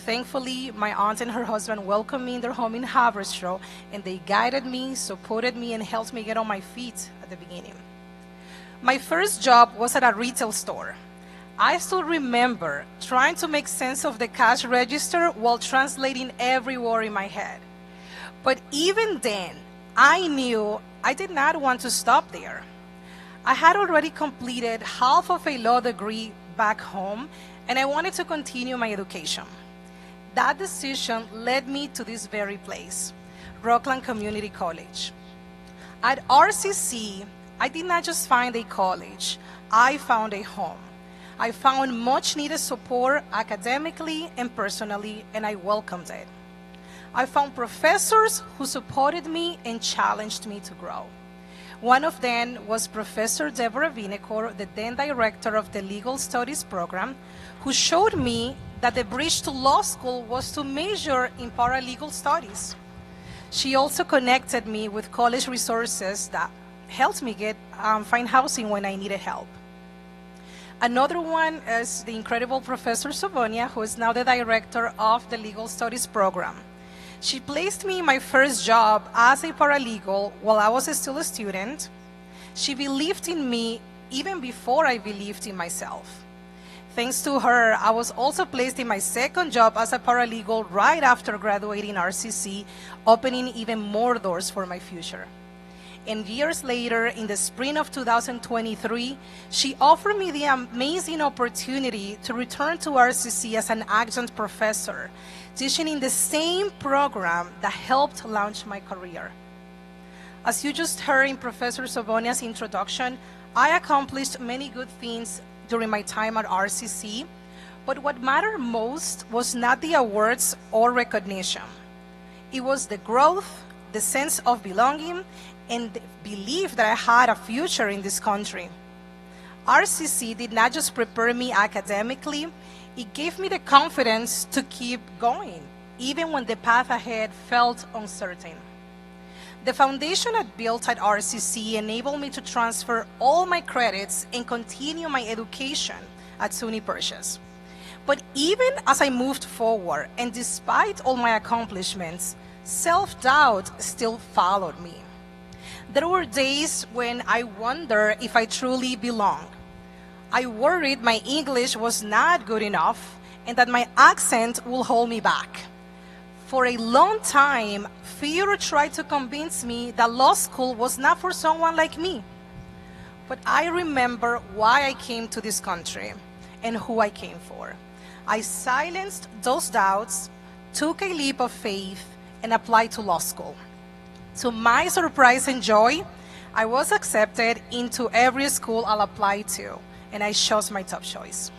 Thankfully, my aunt and her husband welcomed me in their home in Haverstraw, and they guided me, supported me, and helped me get on my feet at the beginning. My first job was at a retail store. I still remember trying to make sense of the cash register while translating every word in my head. But even then, I knew I did not want to stop there. I had already completed half of a law degree back home, and I wanted to continue my education. That decision led me to this very place, Rockland Community College. At RCC, I did not just find a college, I found a home. I found much needed support academically and personally, and I welcomed it. I found professors who supported me and challenged me to grow. One of them was Professor Deborah Vinecourt, the then director of the Legal Studies program, who showed me that the bridge to law school was to major in paralegal studies. She also connected me with college resources that helped me find housing when I needed help. Another one is the incredible Professor Sovonia, who is now the director of the Legal Studies program. She placed me in my first job as a paralegal while I was still a student. She believed in me even before I believed in myself. Thanks to her, I was also placed in my second job as a paralegal right after graduating RCC, opening even more doors for my future. And years later, in the spring of 2023, she offered me the amazing opportunity to return to RCC as an adjunct professor, teaching in the same program that helped launch my career. As you just heard in Professor Sobonia's introduction, I accomplished many good things during my time at RCC, but what mattered most was not the awards or recognition. It was the growth, the sense of belonging, and the belief that I had a future in this country. RCC did not just prepare me academically, it gave me the confidence to keep going, even when the path ahead felt uncertain. The foundation I built at RCC enabled me to transfer all my credits and continue my education at SUNY Purchase. But even as I moved forward, and despite all my accomplishments, self-doubt still followed me. There were days when I wondered if I truly belonged. I worried my English was not good enough and that my accent will hold me back. For a long time, fear tried to convince me that law school was not for someone like me. But I remember why I came to this country and who I came for. I silenced those doubts, took a leap of faith, and applied to law school. To my surprise and joy, I was accepted into every school I'll apply to, and I chose my top choice.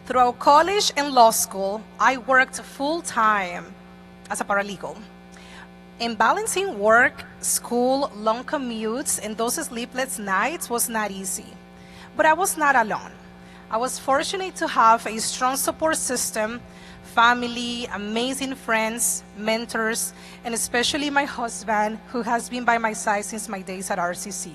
Throughout college and law school, I worked full-time as a paralegal. And balancing work, school, long commutes, and those sleepless nights was not easy. But I was not alone. I was fortunate to have a strong support system, family, amazing friends, mentors, and especially my husband, who has been by my side since my days at RCC.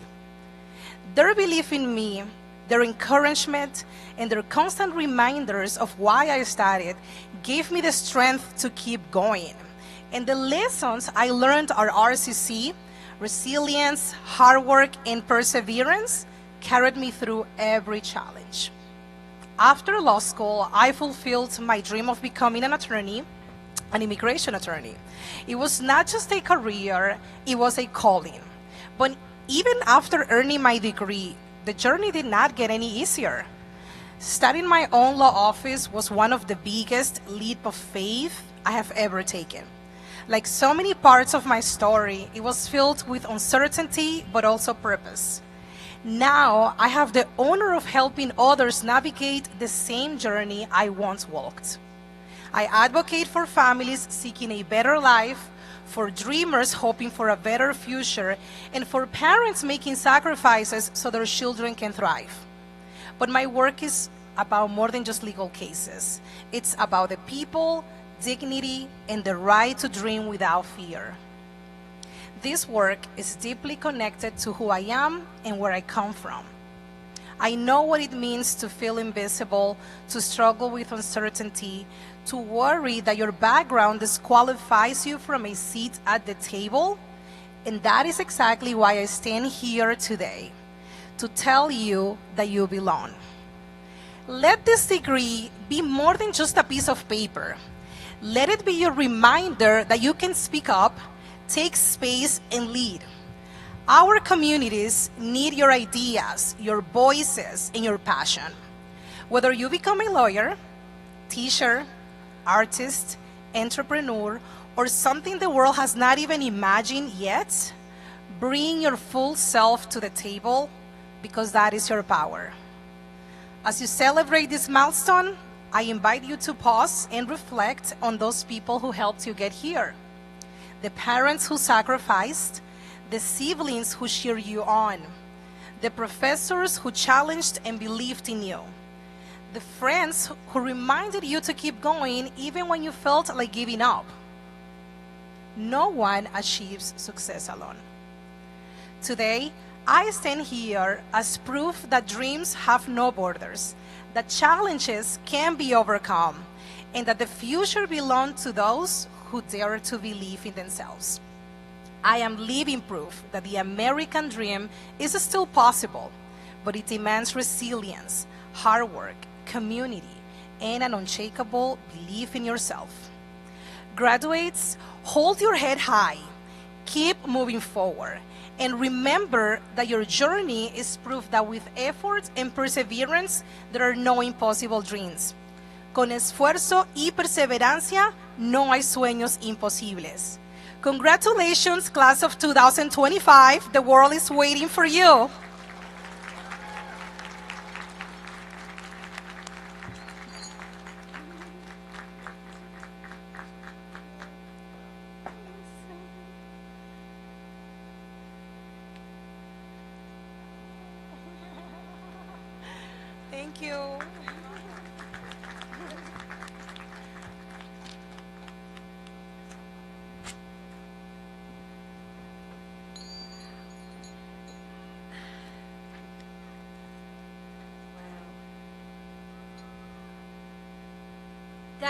Their belief in me, their encouragement, and their constant reminders of why I started gave me the strength to keep going. And the lessons I learned at RCC, resilience, hard work, and perseverance, carried me through every challenge. After law school, I fulfilled my dream of becoming an attorney, an immigration attorney. It was not just a career, it was a calling. But even after earning my degree, the journey did not get any easier. Starting my own law office was one of the biggest leap of faith I have ever taken. Like so many parts of my story, it was filled with uncertainty, but also purpose. Now, I have the honor of helping others navigate the same journey I once walked. I advocate for families seeking a better life, for dreamers hoping for a better future, and for parents making sacrifices so their children can thrive. But my work is about more than just legal cases. It's about the people, dignity, and the right to dream without fear. This work is deeply connected to who I am and where I come from. I know what it means to feel invisible, to struggle with uncertainty, to worry that your background disqualifies you from a seat at the table, and that is exactly why I stand here today, to tell you that you belong. Let this degree be more than just a piece of paper. Let it be your reminder that you can speak up, take space, and lead. Our communities need your ideas, your voices, and your passion. Whether you become a lawyer, teacher, artist, entrepreneur, or something the world has not even imagined yet, bring your full self to the table, because that is your power. As you celebrate this milestone, I invite you to pause and reflect on those people who helped you get here. The parents who sacrificed, the siblings who cheer you on, the professors who challenged and believed in you, the friends who reminded you to keep going even when you felt like giving up. No one achieves success alone. Today, I stand here as proof that dreams have no borders, that challenges can be overcome, and that the future belongs to those who dare to believe in themselves. I am living proof that the American dream is still possible, but it demands resilience, hard work, community, and an unshakable belief in yourself. Graduates, hold your head high, keep moving forward, and remember that your journey is proof that with effort and perseverance, there are no impossible dreams. Con esfuerzo y perseverancia, no hay sueños imposibles. Congratulations, class of 2025. The world is waiting for you. Thank you.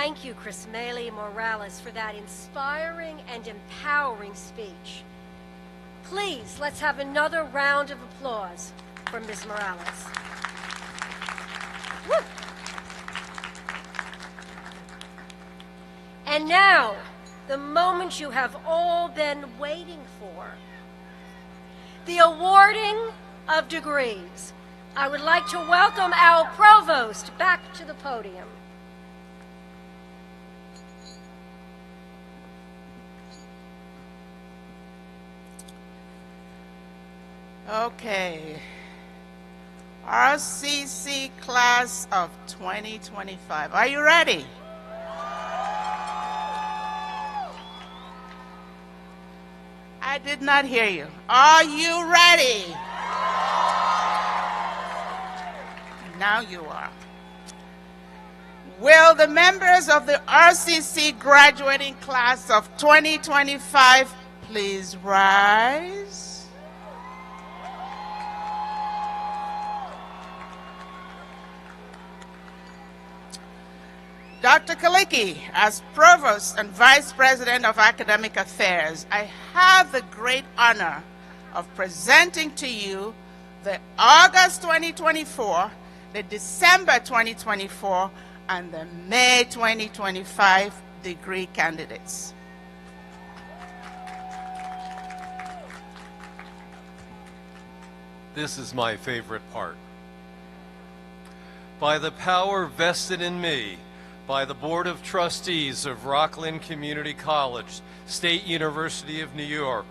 Thank you, Crismeli Morales, for that inspiring and empowering speech. Please, let's have another round of applause for Ms. Morales. Woo. And now, the moment you have all been waiting for, the awarding of degrees. I would like to welcome our provost back to the podium. Okay. RCC class of 2025. Are you ready? I did not hear you. Are you ready? Now you are. Will the members of the RCC graduating class of 2025 please rise? Dr. Kaliki, as Provost and Vice President of Academic Affairs, I have the great honor of presenting to you the August 2024, the December 2024, and the May 2025 degree candidates. This is my favorite part. By the power vested in me by the Board of Trustees of Rockland Community College, State University of New York,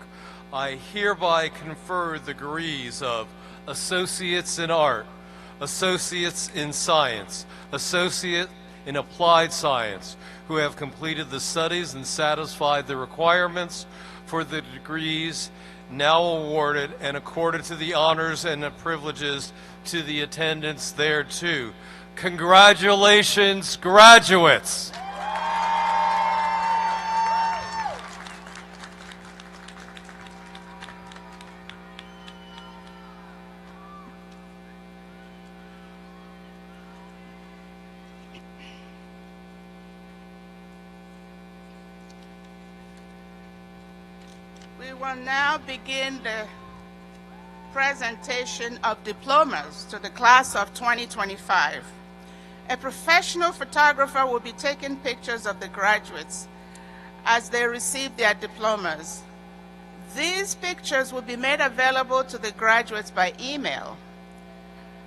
I hereby confer the degrees of Associates in Art, Associates in Science, Associate in Applied Science, who have completed the studies and satisfied the requirements for the degrees now awarded and accorded to the honors and the privileges to the attendants thereto. Congratulations, graduates! We will now begin the presentation of diplomas to the class of 2025. A professional photographer will be taking pictures of the graduates as they receive their diplomas. These pictures will be made available to the graduates by email.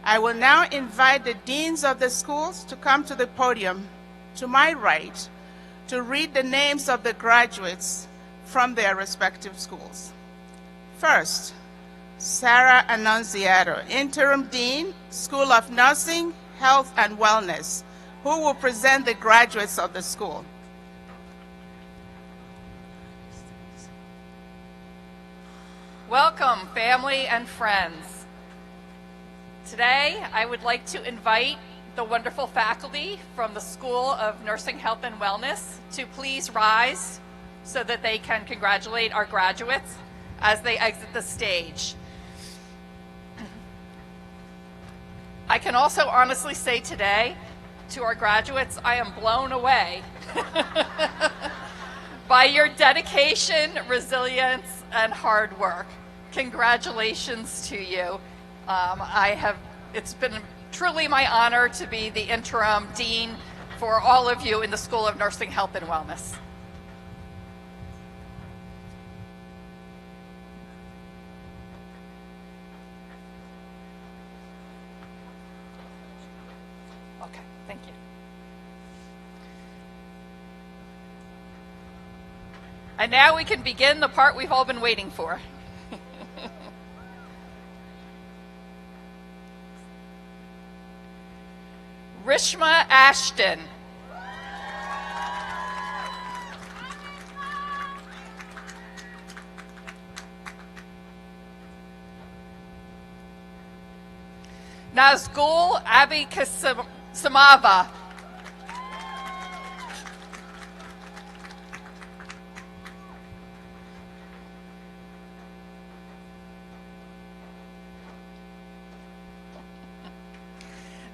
I will now invite the deans of the schools to come to the podium to my right to read the names of the graduates from their respective schools. First, Sarah Annunziato, Interim Dean, School of Nursing, Health and Wellness, who will present the graduates of the school. Welcome, family and friends. Today, I would like to invite the wonderful faculty from the School of Nursing, Health, and Wellness to please rise so that they can congratulate our graduates as they exit the stage. I can also honestly say today, to our graduates, I am blown away by your dedication, resilience, and hard work. Congratulations to you. It's been truly my honor to be the interim dean for all of you in the School of Nursing, Health, and Wellness. Okay, thank you. And now we can begin the part we've all been waiting for. Rishma Ashton. Nazgul Abhikasamava.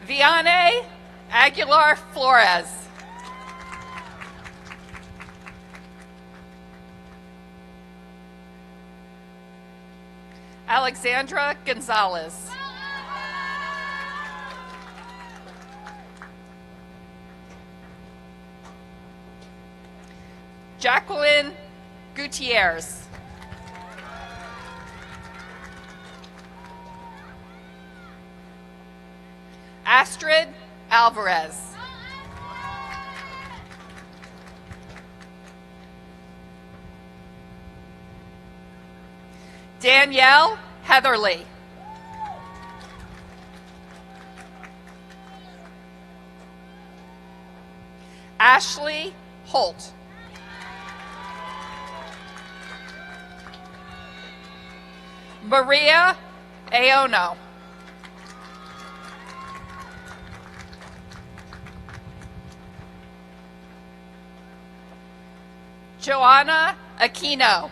Vianney Aguilar Flores. Alexandra Gonzalez. Jacqueline Gutierrez. Astrid Alvarez. Danielle Heatherly. Ashley Holt. Maria Aono. Joanna Aquino.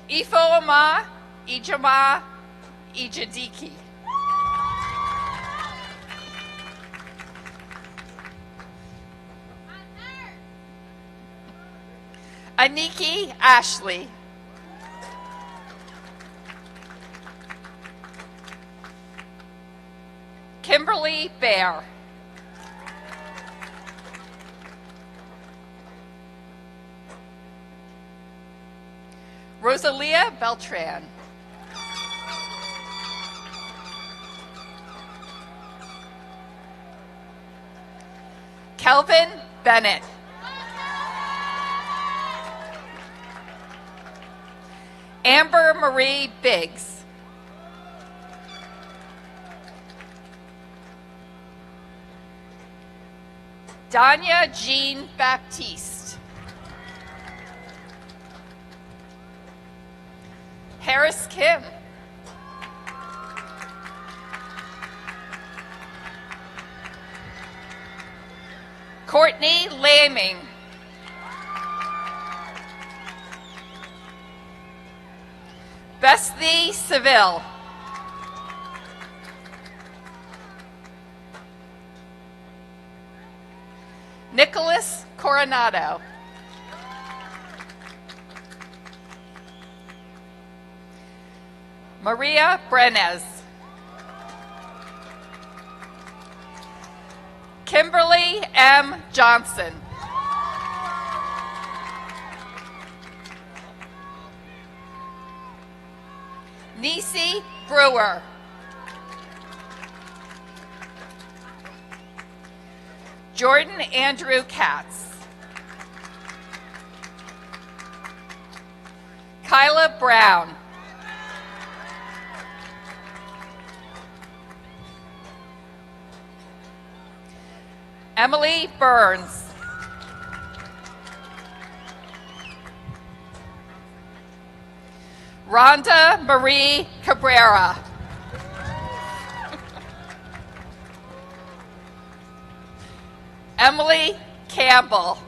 Ifeoma Ijama Ijadiki. Aniki Ashley. Kimberly Bear. Rosalia Beltran. Kelvin Bennett. Amber Marie Biggs. Danya Jean Baptiste. Harris Kim. Courtney Laming. Bethany Seville. Nicholas Coronado. Maria Brenes. Kimberly M. Johnson. Nisi Brewer. Jordan Andrew Katz. Kyla Brown. Emily Burns. Rhonda Marie Cabrera. Emily Campbell.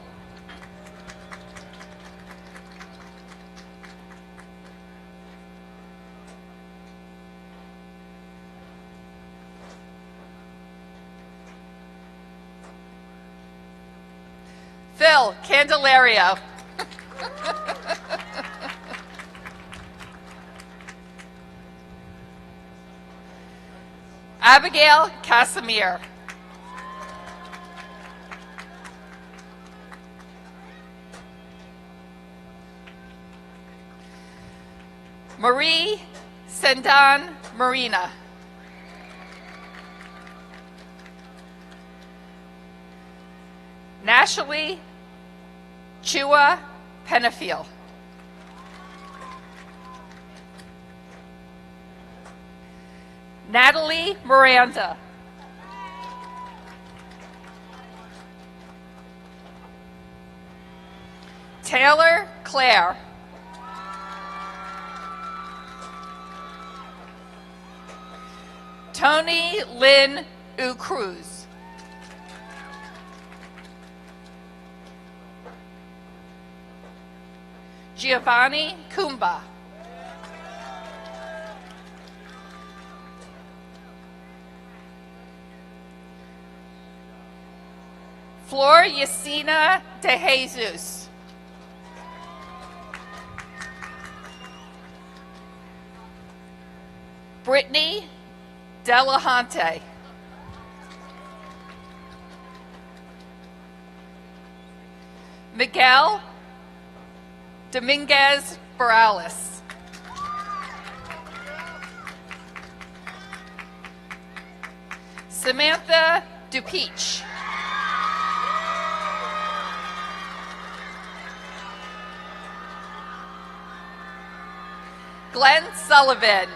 Phil Candelario. Abigail Casimir. Marie Sendan Marina. Nashali Chua Penafiel. Natalie Miranda. Taylor Claire. Tony Lynn U. Cruz. Giovanni Kumba. Flor Yesina de Jesus. Brittany Delahante. Miguel Dominguez Morales. Samantha Dupeach. Glenn Sullivan.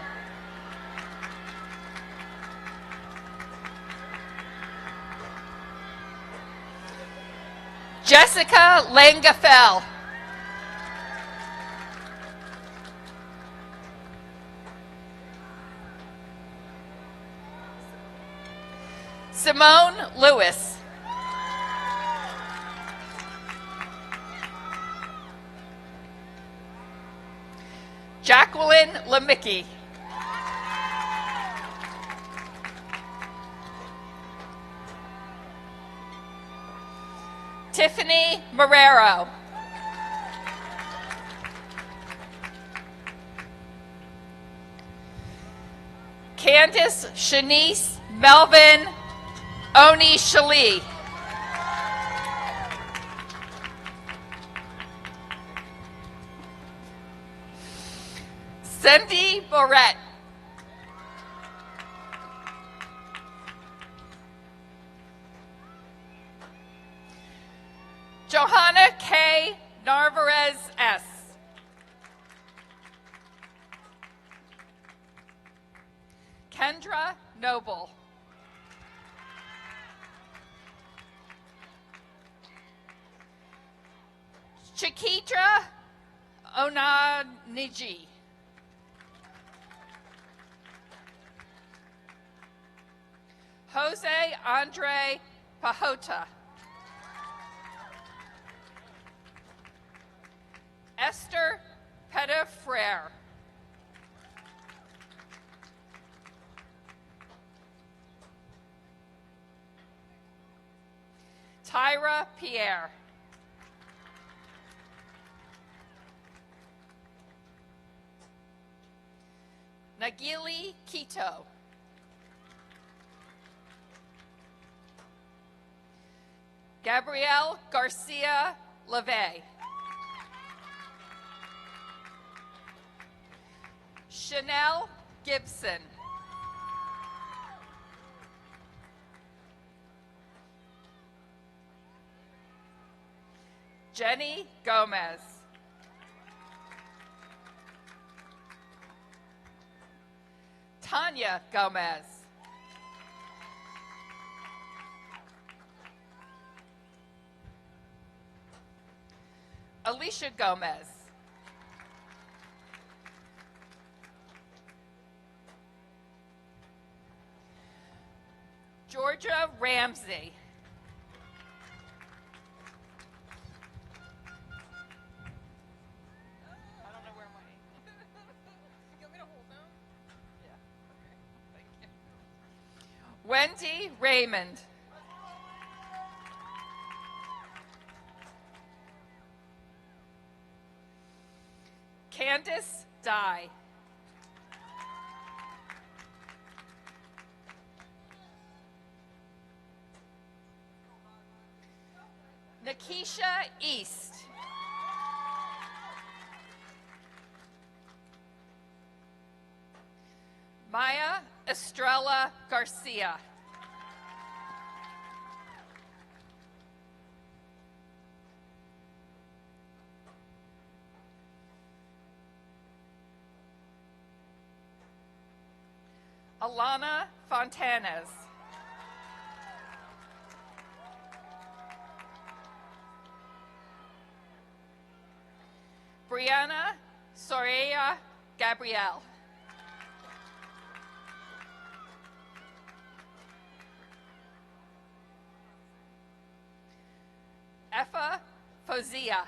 Jessica Langafell. Simone Lewis. Jacqueline Lemicki. Tiffany Marrero. Candace Shanice Melvin Oni Shali. Cindy Moret. Johanna K. Narvarez S. Kendra Noble. Chiquitra Onaniji. Jose Andre Pajota. Esther Pettifrere. Tyra Pierre. Nagili Quito. Gabrielle Garcia LeVay. Chanel Gibson. Jenny Gomez. Tanya Gomez. Alicia Gomez. Georgia Ramsey. I don't know where my... You want me to hold them? Yeah, okay, thank you. Wendy Raymond. Candace Dye. Nakisha East. Maya Estrella Garcia. Alana Fontanes. Brianna Soraya Gabrielle. Effa Fozia.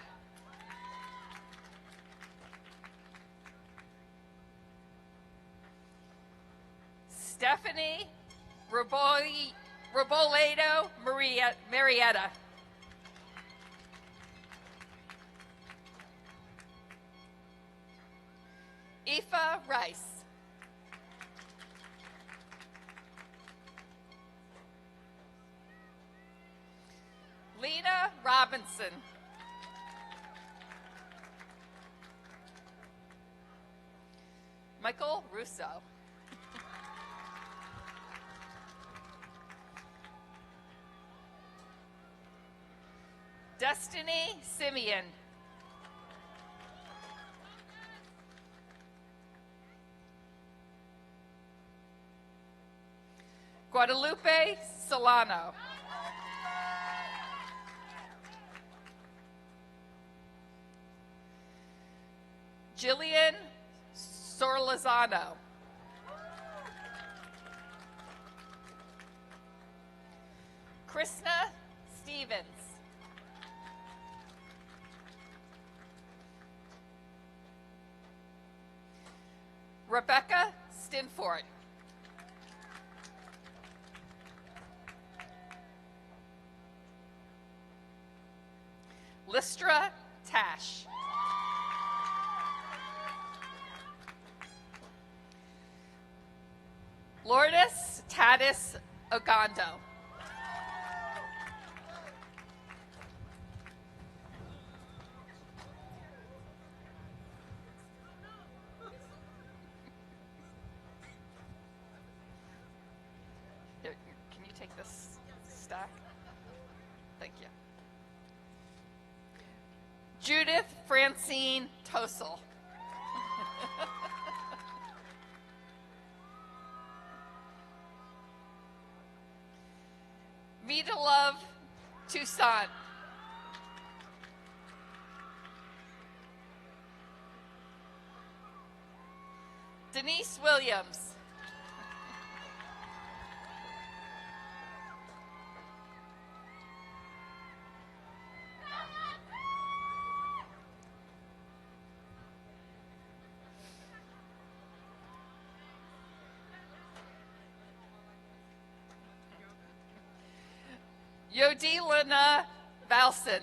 Stephanie Roboledo Marietta. Aoife Rice. Lena Robinson. Michael Russo. Destiny Simeon. Guadalupe Solano. Jillian Sorlazano. Krishna Stevens. Rebecca Stinford. Listra Tash. Lourdes Tatis Ogando. Here, can you take this stack? Thank you. Judith Francine Tosel. Vita Love Toussaint. Denise Williams. Yodilana Valson.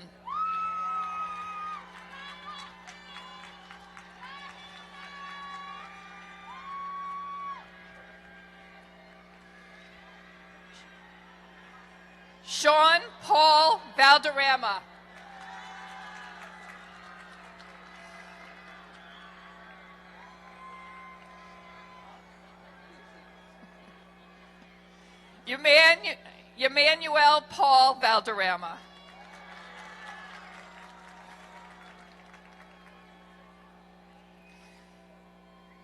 Sean Paul Valderrama. Emmanuel Paul Valderrama.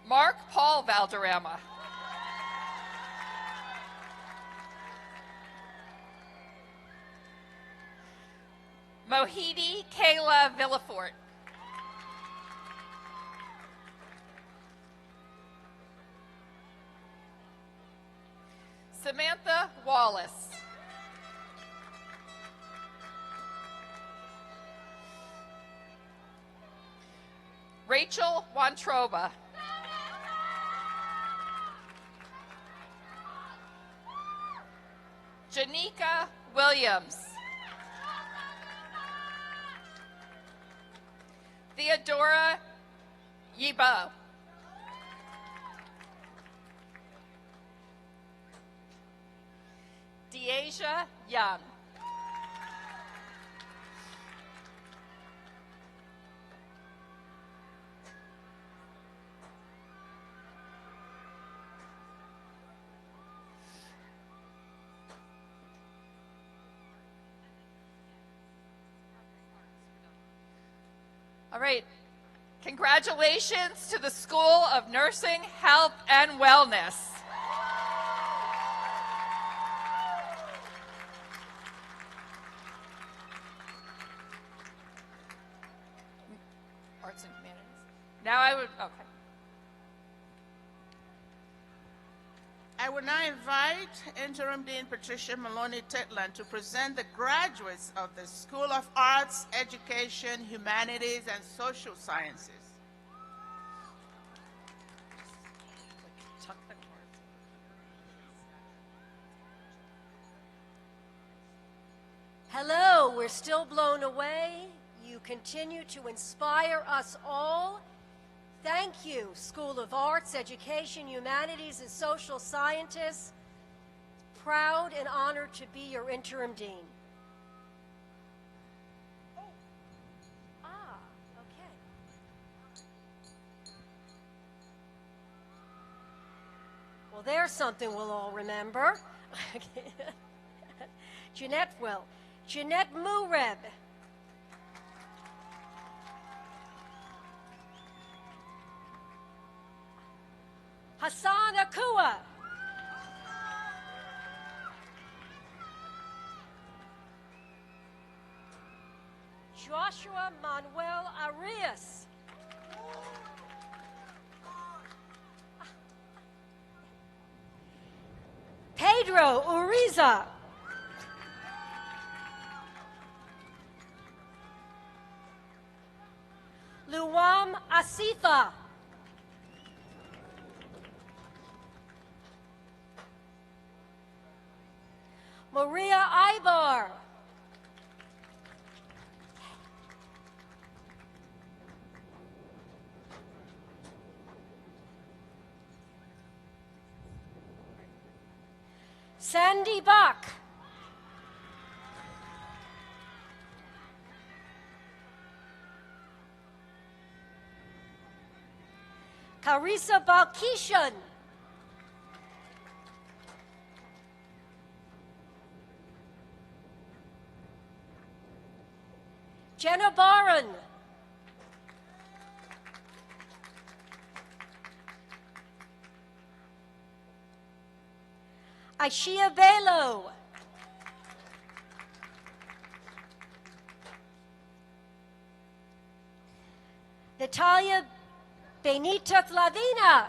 Mark Paul Valderrama. Mohidi Kayla Villafort. Samantha Wallace. Rachel Wantroba. Janika Williams. Theodora Yibo. Deasia Young. All right. Congratulations to the School of Nursing, Health, and Wellness. Arts and Humanities. Now I would, okay. I would now invite Interim Dean Patricia Maloney Titland to present the graduates of the School of Arts, Education, Humanities, and Social Sciences. Hello, we're still blown away. You continue to inspire us all. Thank you, School of Arts, Education, Humanities, and Social Scientists. Proud and honored to be your interim dean. Okay. Well, there's something we'll all remember. Jeanette Mureb. Hassan Akua. Joshua Manuel Arias. Pedro Uriza. Luam Asifa. Maria Ibar. Sandy Bach. Carissa Balkishan. Jenna Barron. Aishia Bello. Natalia Benita Flavina.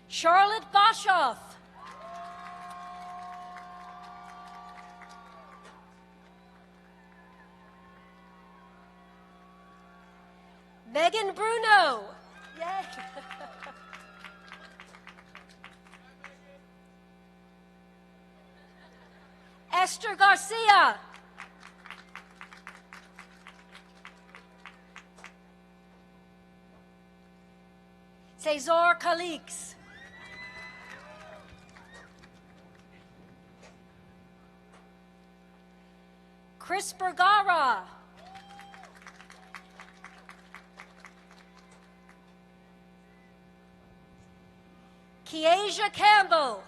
Charlotte Boshoff. Megan Bruno. Yay. Esther Garcia. Cesar Calix. Chris Bergara. Kiesia Campbell.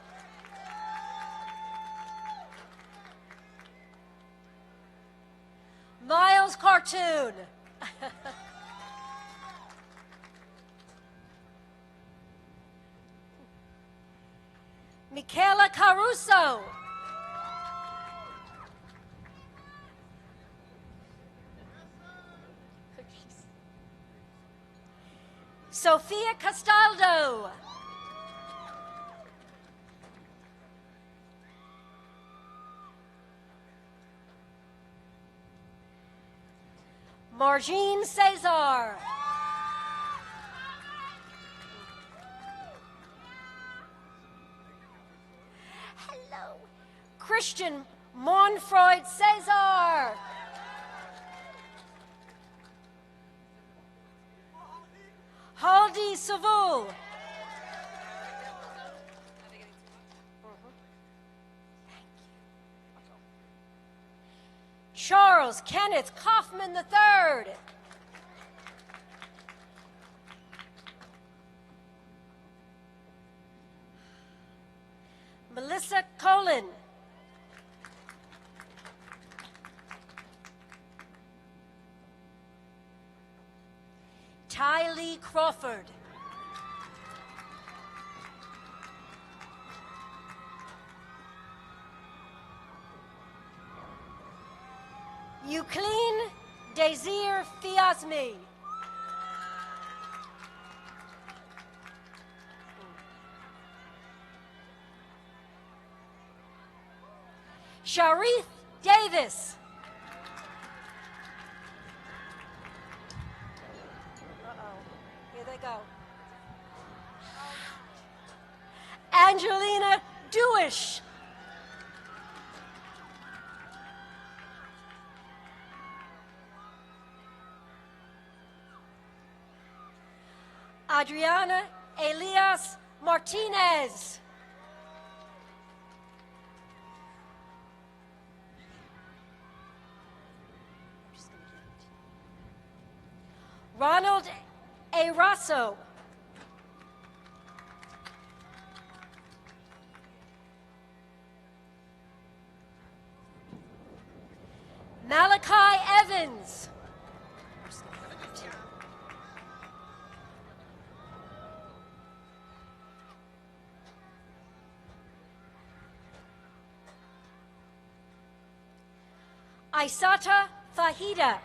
Miles Cartoon. Michaela Caruso. Sophia Castaldo. Margine Cesar. Hello. Christian Monfreud Cesar. Haldi Savul. Charles Kenneth Kaufman III. Melissa Colin. Ty Lee Crawford. Eucline Desir Fiazmi. Sharif Davis. Here they go. Angelina Dewish. Adriana Elias Martinez. Ronald A. Rosso. Malachi Evans. Aisata Fahida.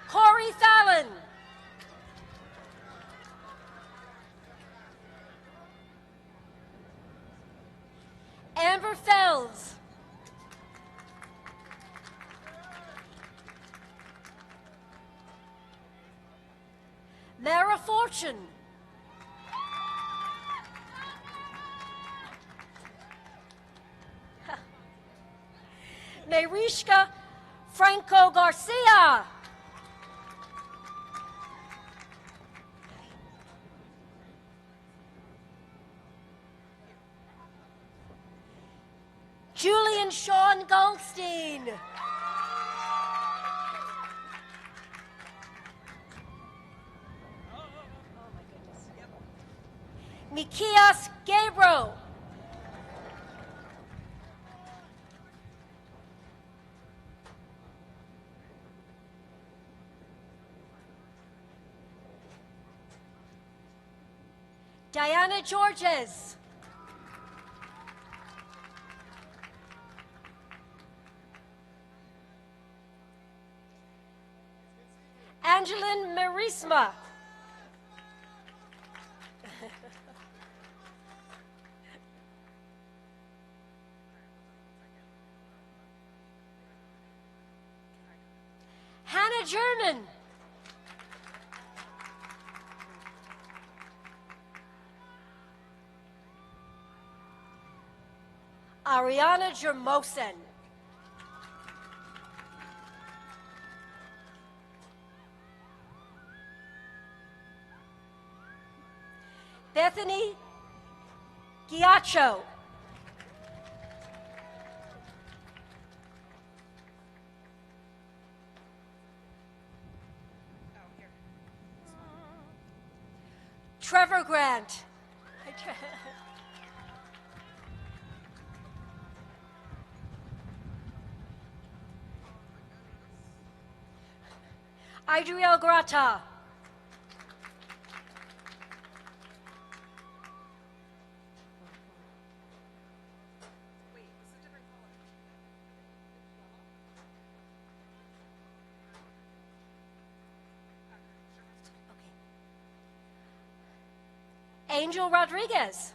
Corey Fallon. Amber Fells. Mara Fortune. Marishka Franco Garcia. Julian Sean Goldstein. Mikias Gabriel. Diana Georges. Angeline Marisma. Hannah German. Ariana Jermosen. Bethany Giacho. Trevor Grant. Idriel Grata. Angel Rodriguez.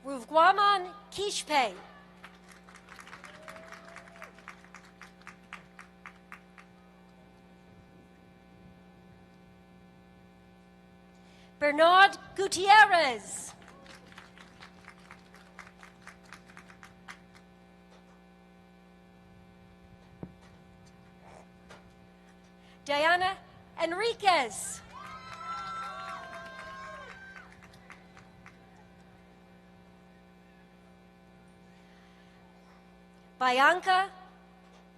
Ruvguaman Kishpe. Bernard Gutierrez. Diana Enriquez. Bianca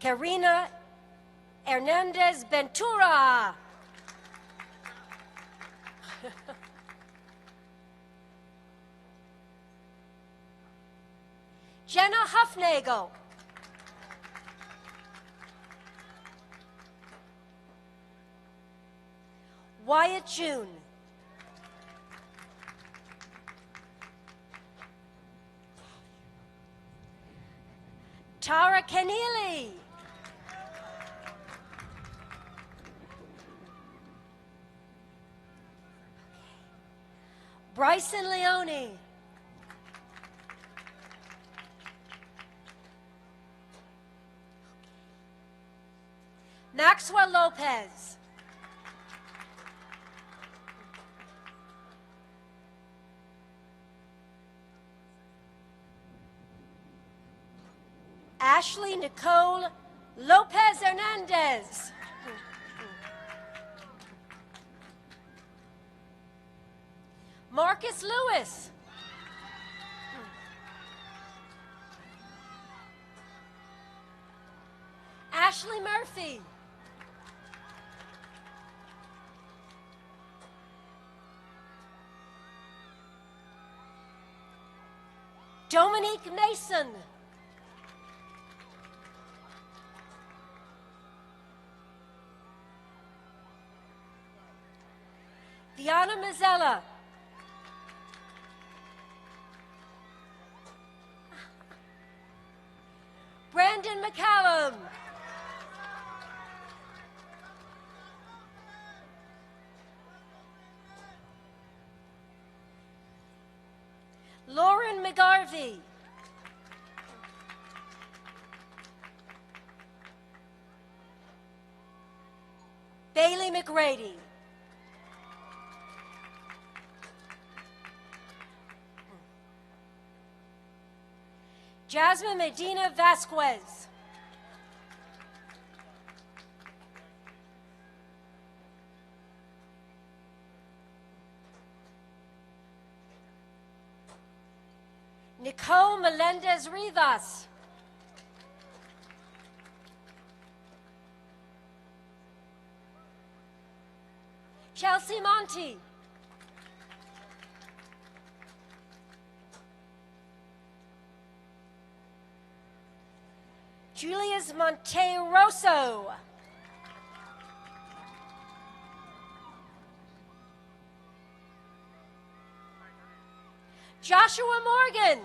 Karina Hernandez Ventura. Jenna Huffnagel. Wyatt June. Tara Keneally. Bryson Leone. Maxwell Lopez. Ashley Nicole Lopez Hernandez. Marcus Lewis. Ashley Murphy. Dominique Mason. Diana Mazzella. Brandon McCallum. Lauren McGarvey. Bailey McGrady. Jasmine Medina Vasquez. Nicole Melendez Rivas. Chelsea Monty. Julius Monteroso. Joshua Morgan.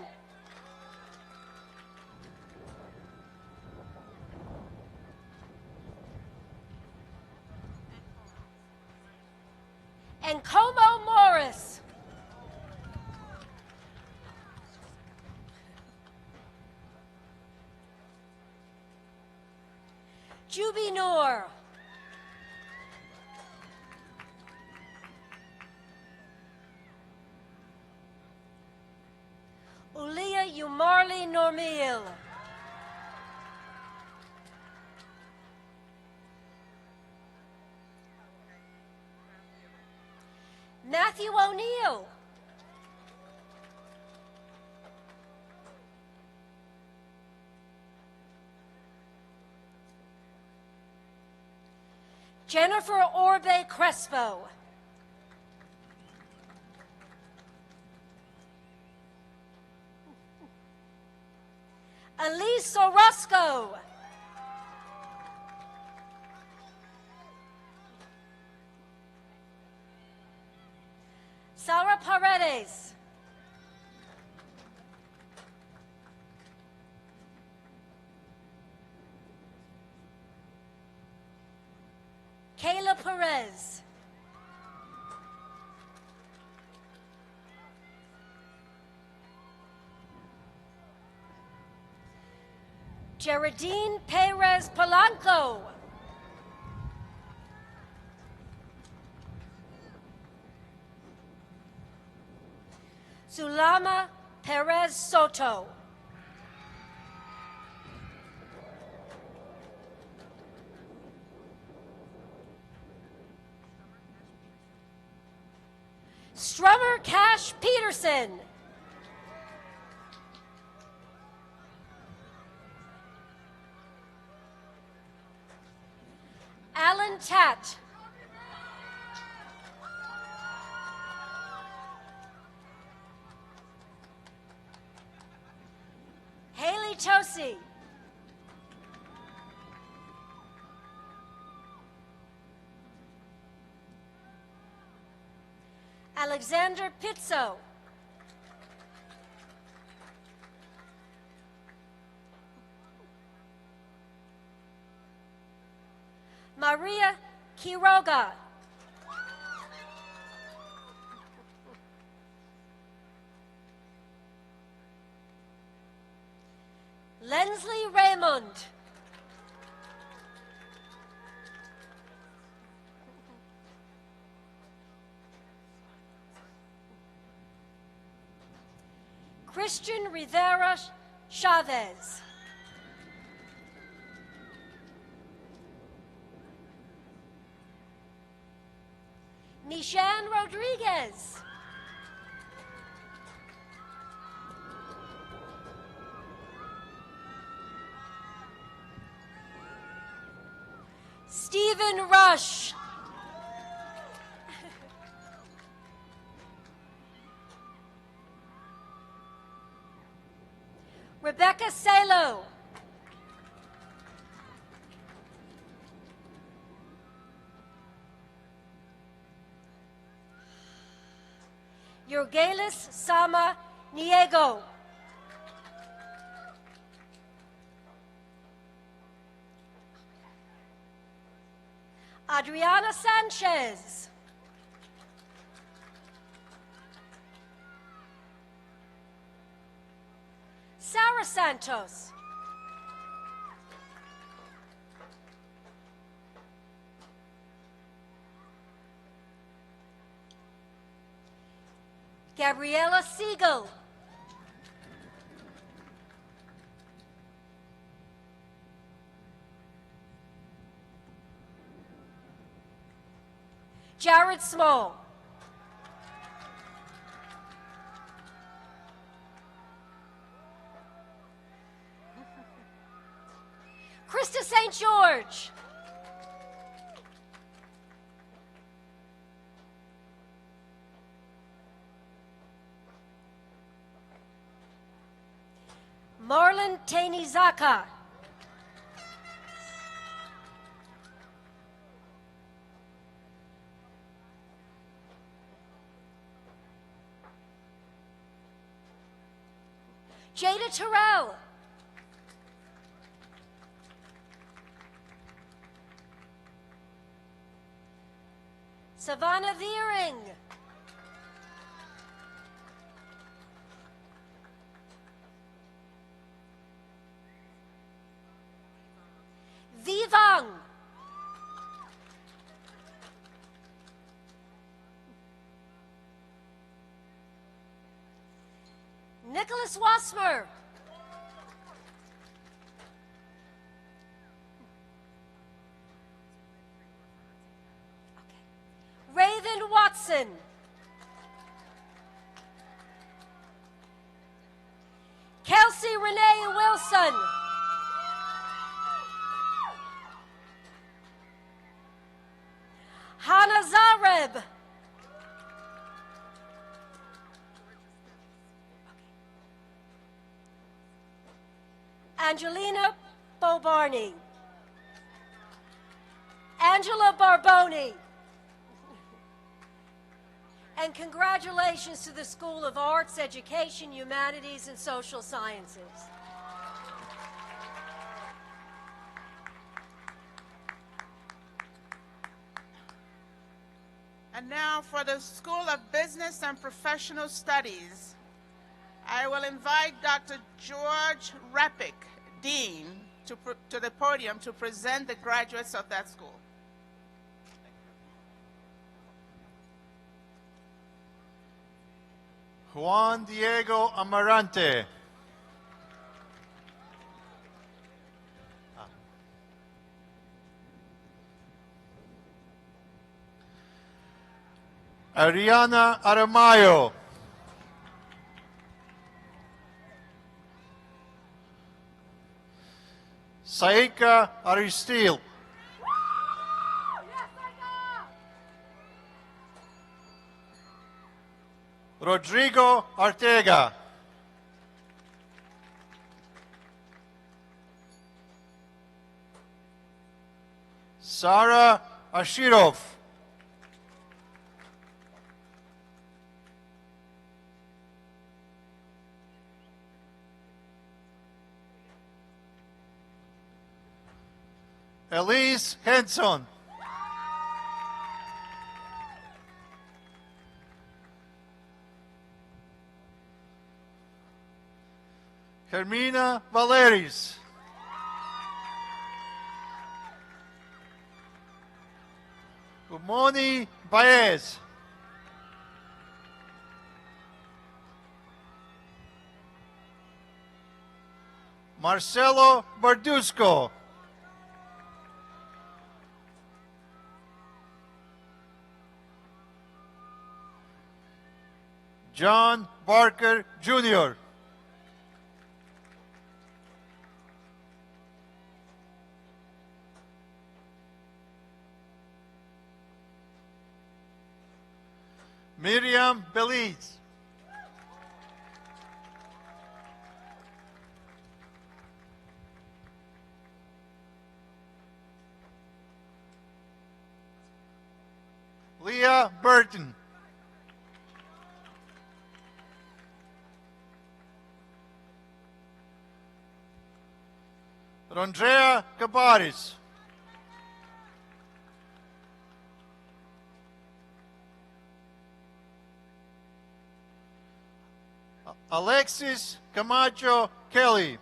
And Como Morris. Juby Noor. Ulia Umarli Normil. Matthew O'Neill. Jennifer Orbe Crespo. Elise Orozco. Sarah Paredes. Maria Perez. Geraldine Perez Polanco. Zulama Perez Soto. Strummer Cash Peterson. Alan Tat. Haley Tosi. Alexander Pizzo. Maria Quiroga. Lensley Raymond. Christian Rivera Chavez. Nishan Rodriguez. Stephen Rush. Rebecca Salo. Yorgelis Sama Niego. Adriana Sanchez. Sarah Santos. Gabriela Siegel. Jared Small. Krista St. George. Marlon Tanizaka. Jada Terrell. Savannah Veering. Vivang. Nicholas Wasmer. Raven Watson. Kelsey Renee Wilson. Hannah Zareb. Angelina Bobarni. Angela Barboni. And congratulations to the School of Arts, Education, Humanities, and Social Sciences. And now for the School of Business and Professional Studies, I will invite Dr. George Repick, Dean, to the podium to present the graduates of that school. Juan Diego Amarante. Ariana Aramayo. Saika Aristil. Rodrigo Ortega. Sara Ashirov. Elise Henson. Hermina Valeris. Umoni Baez. Marcelo Bardusco. John Barker Jr. Miriam Belize. Leah Burton. Rondrea Cabares. Alexis Camacho Kelly.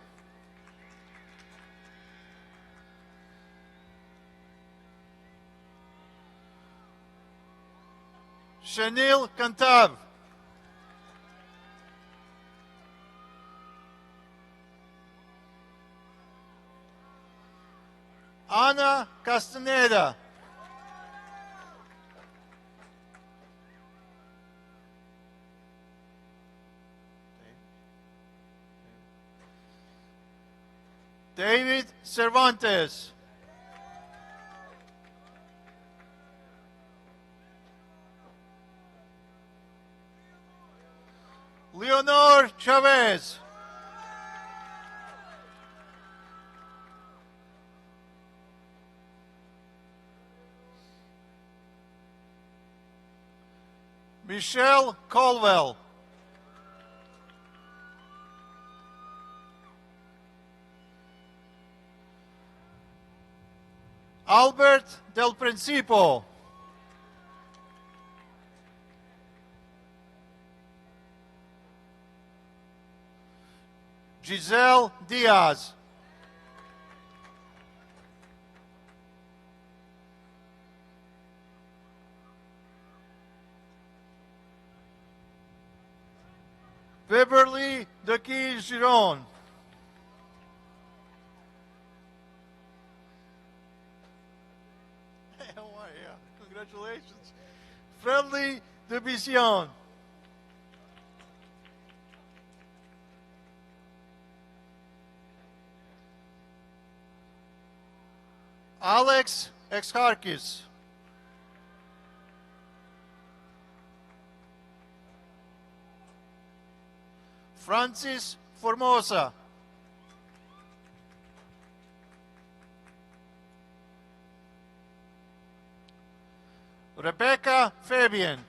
Chanel Cantav. Ana Castaneda. David Cervantes. Leonor Chavez. Michelle Colwell. Albert Del Principo. Giselle Diaz. Beverly Daki Giron. How are you? Congratulations. Friendly Debision. Alex Exarchis. Francis Formosa. Rebecca Fabian.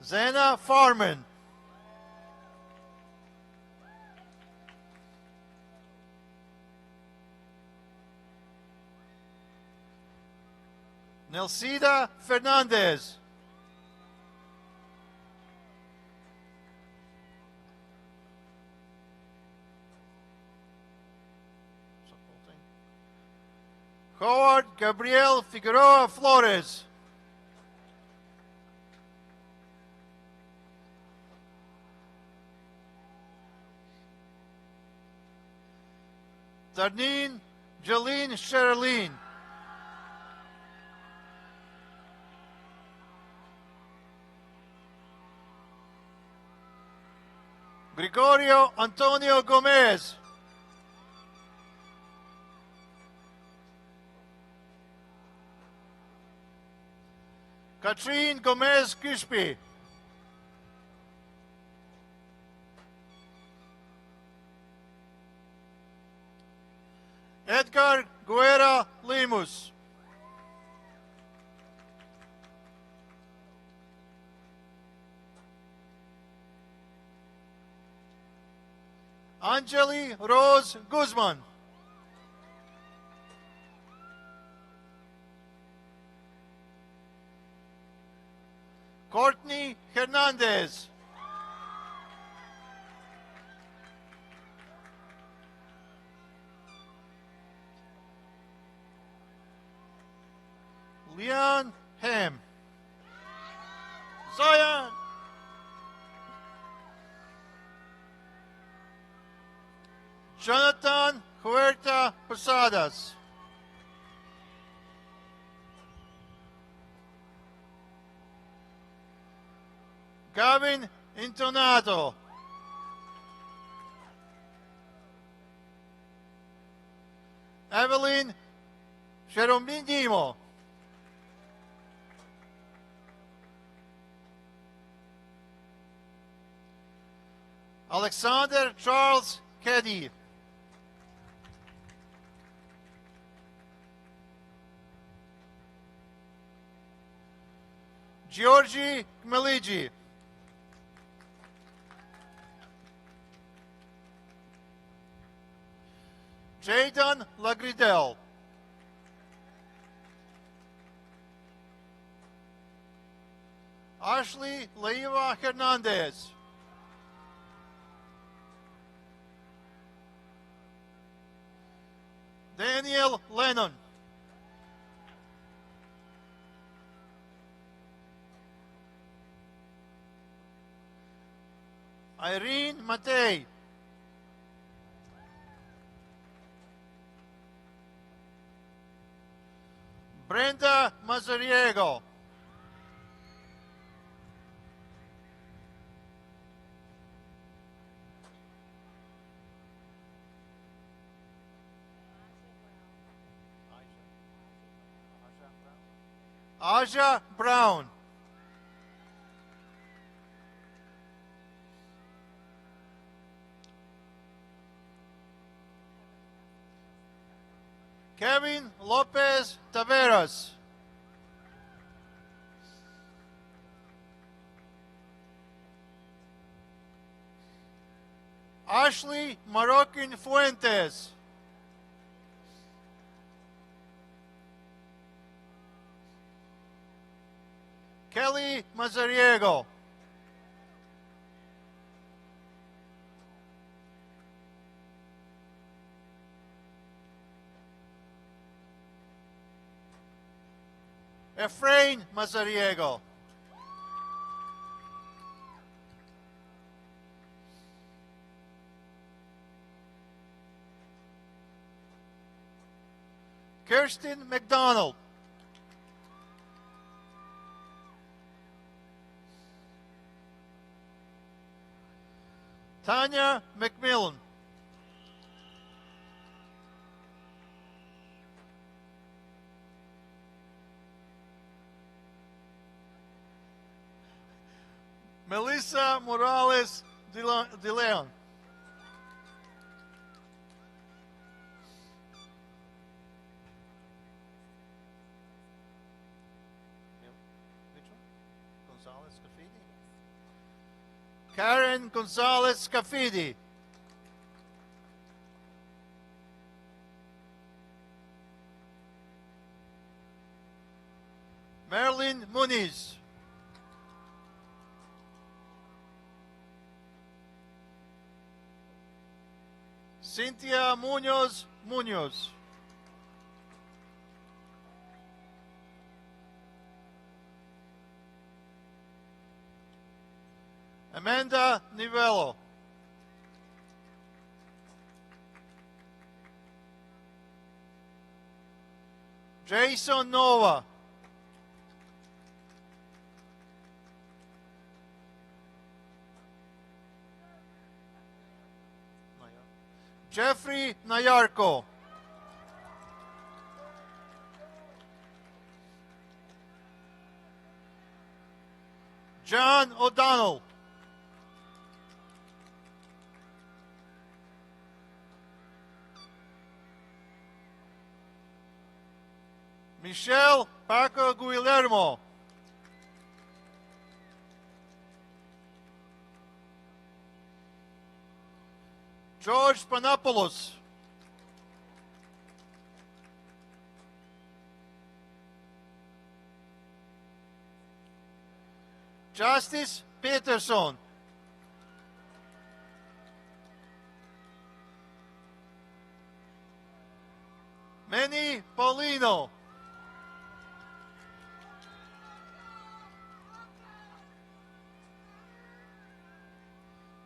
Zena Farman. Nelsida Fernandez. Howard Gabriel Figueroa Flores. Darneen Jolene Sherilyn. Gregorio Antonio Gomez. Katrine Gomez Kishpi. Edgar Guerra Lemus. Anjali Rose Guzman. Courtney Hernandez. Leon Ham. Zion. Jonathan Huerta Posadas. Gavin Intonato. Evelyn Cheromidimo. Alexander Charles Keddy. Georgi Kmeligi. Jayden Lagridel. Ashley Leiva Hernandez. Daniel Lennon. Irene Matei. Brenda Mazariego. Aja Brown. Kevin Lopez Taveras. Ashley Marroquin Fuentes. Kelly Mazariego. Efrain Mazariego. Kirsten McDonald. Tanya McMillan. Melissa Morales de Leon. Gonzalez Cafini. Karen Gonzalez Cafidi. Marilyn Muniz. Cynthia Munoz Munoz. Amanda Nivello. Jason Nova. Jeffrey Nayarko. John O'Donnell. Michelle Paco Guillermo. George Panopoulos. Justice Peterson. Manny Paulino.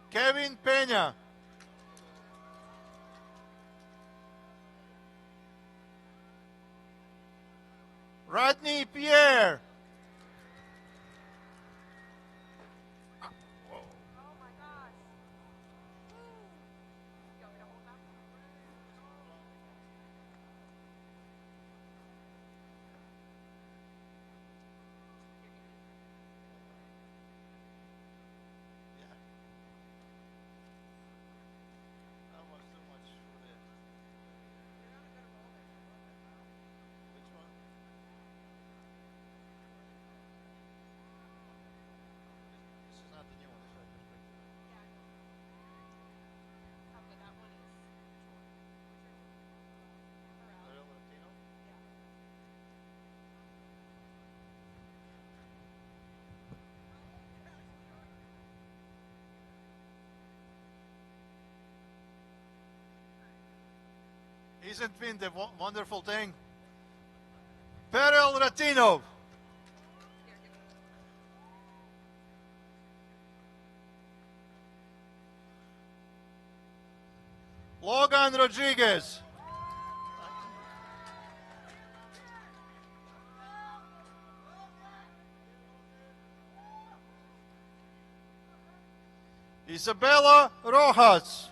Kevin Peña. Rodney Pierre. Isn't been the wonderful thing? Perel Ratino. Logan Rodriguez. Isabella Rojas.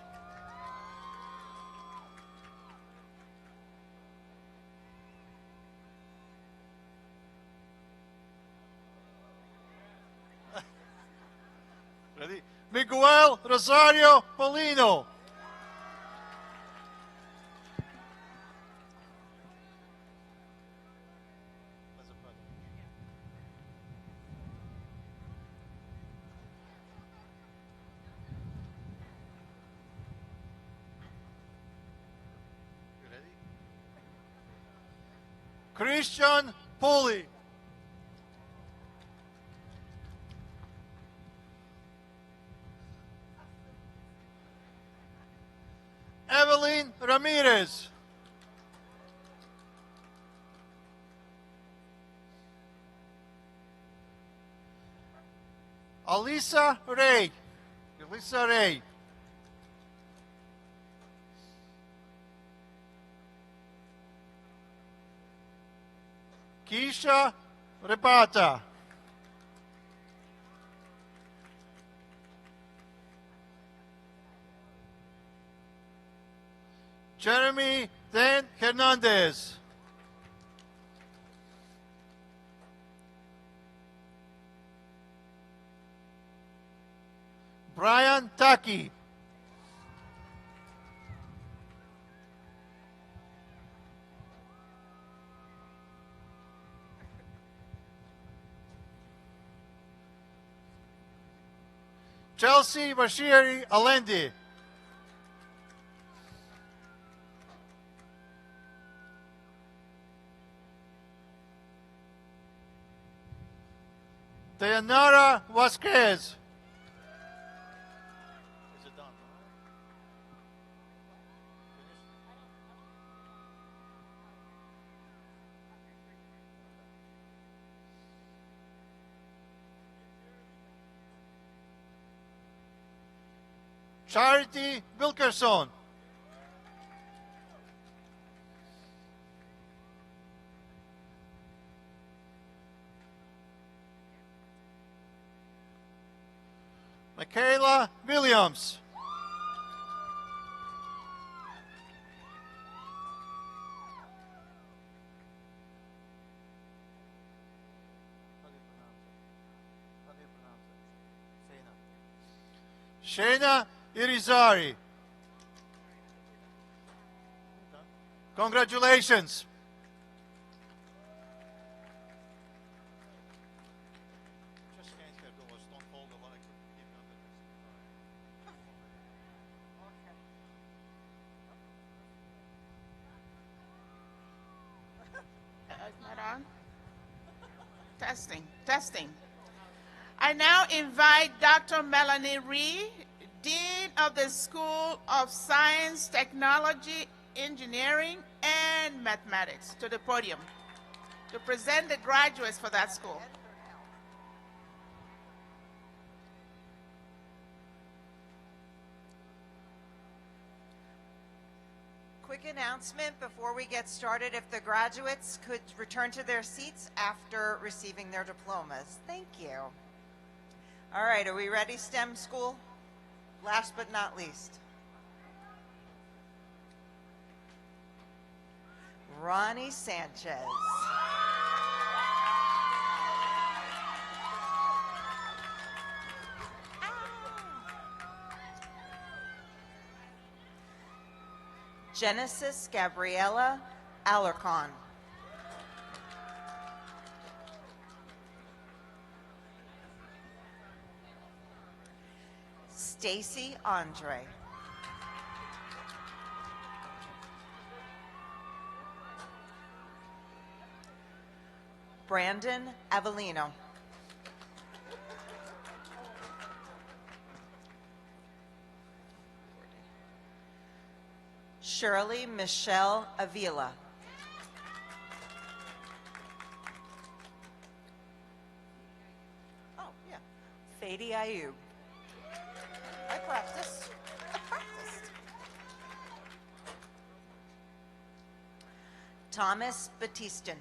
Ready? Miguel Rosario Polino. You ready? Christian Pulley. Evelyn Ramirez. Alisa Ray. Alisa Ray. Keisha Repata. Jeremy Dan Hernandez. Brian Taki. Chelsea Bashiri Alendi. Dayanara Vasquez. Charity Wilkerson. Michaela Williams. Shayna Irizarry. Congratulations. Not on? Testing, testing. I now invite Dr. Melanie Rhee, Dean of the School of Science, Technology, Engineering, and Mathematics, to the podium to present the graduates for that school. Quick announcement before we get started. If the graduates could return to their seats after receiving their diplomas. Thank you. All right, are we ready, STEM school? Last but not least. Ronnie Sanchez. Genesis Gabriela Alarcon. Stacy Andre. Brandon Avellino. Shirley Michelle Avila. Oh, yeah. Fadi Ayub. I practiced. Thomas Batiston.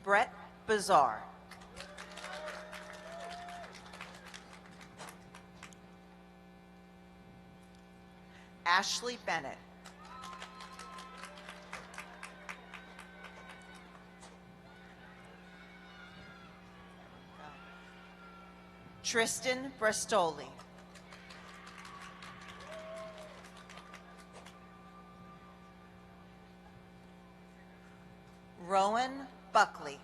Brett Bazar. Ashley Bennett. Tristan Brestoli. Rowan Buckley.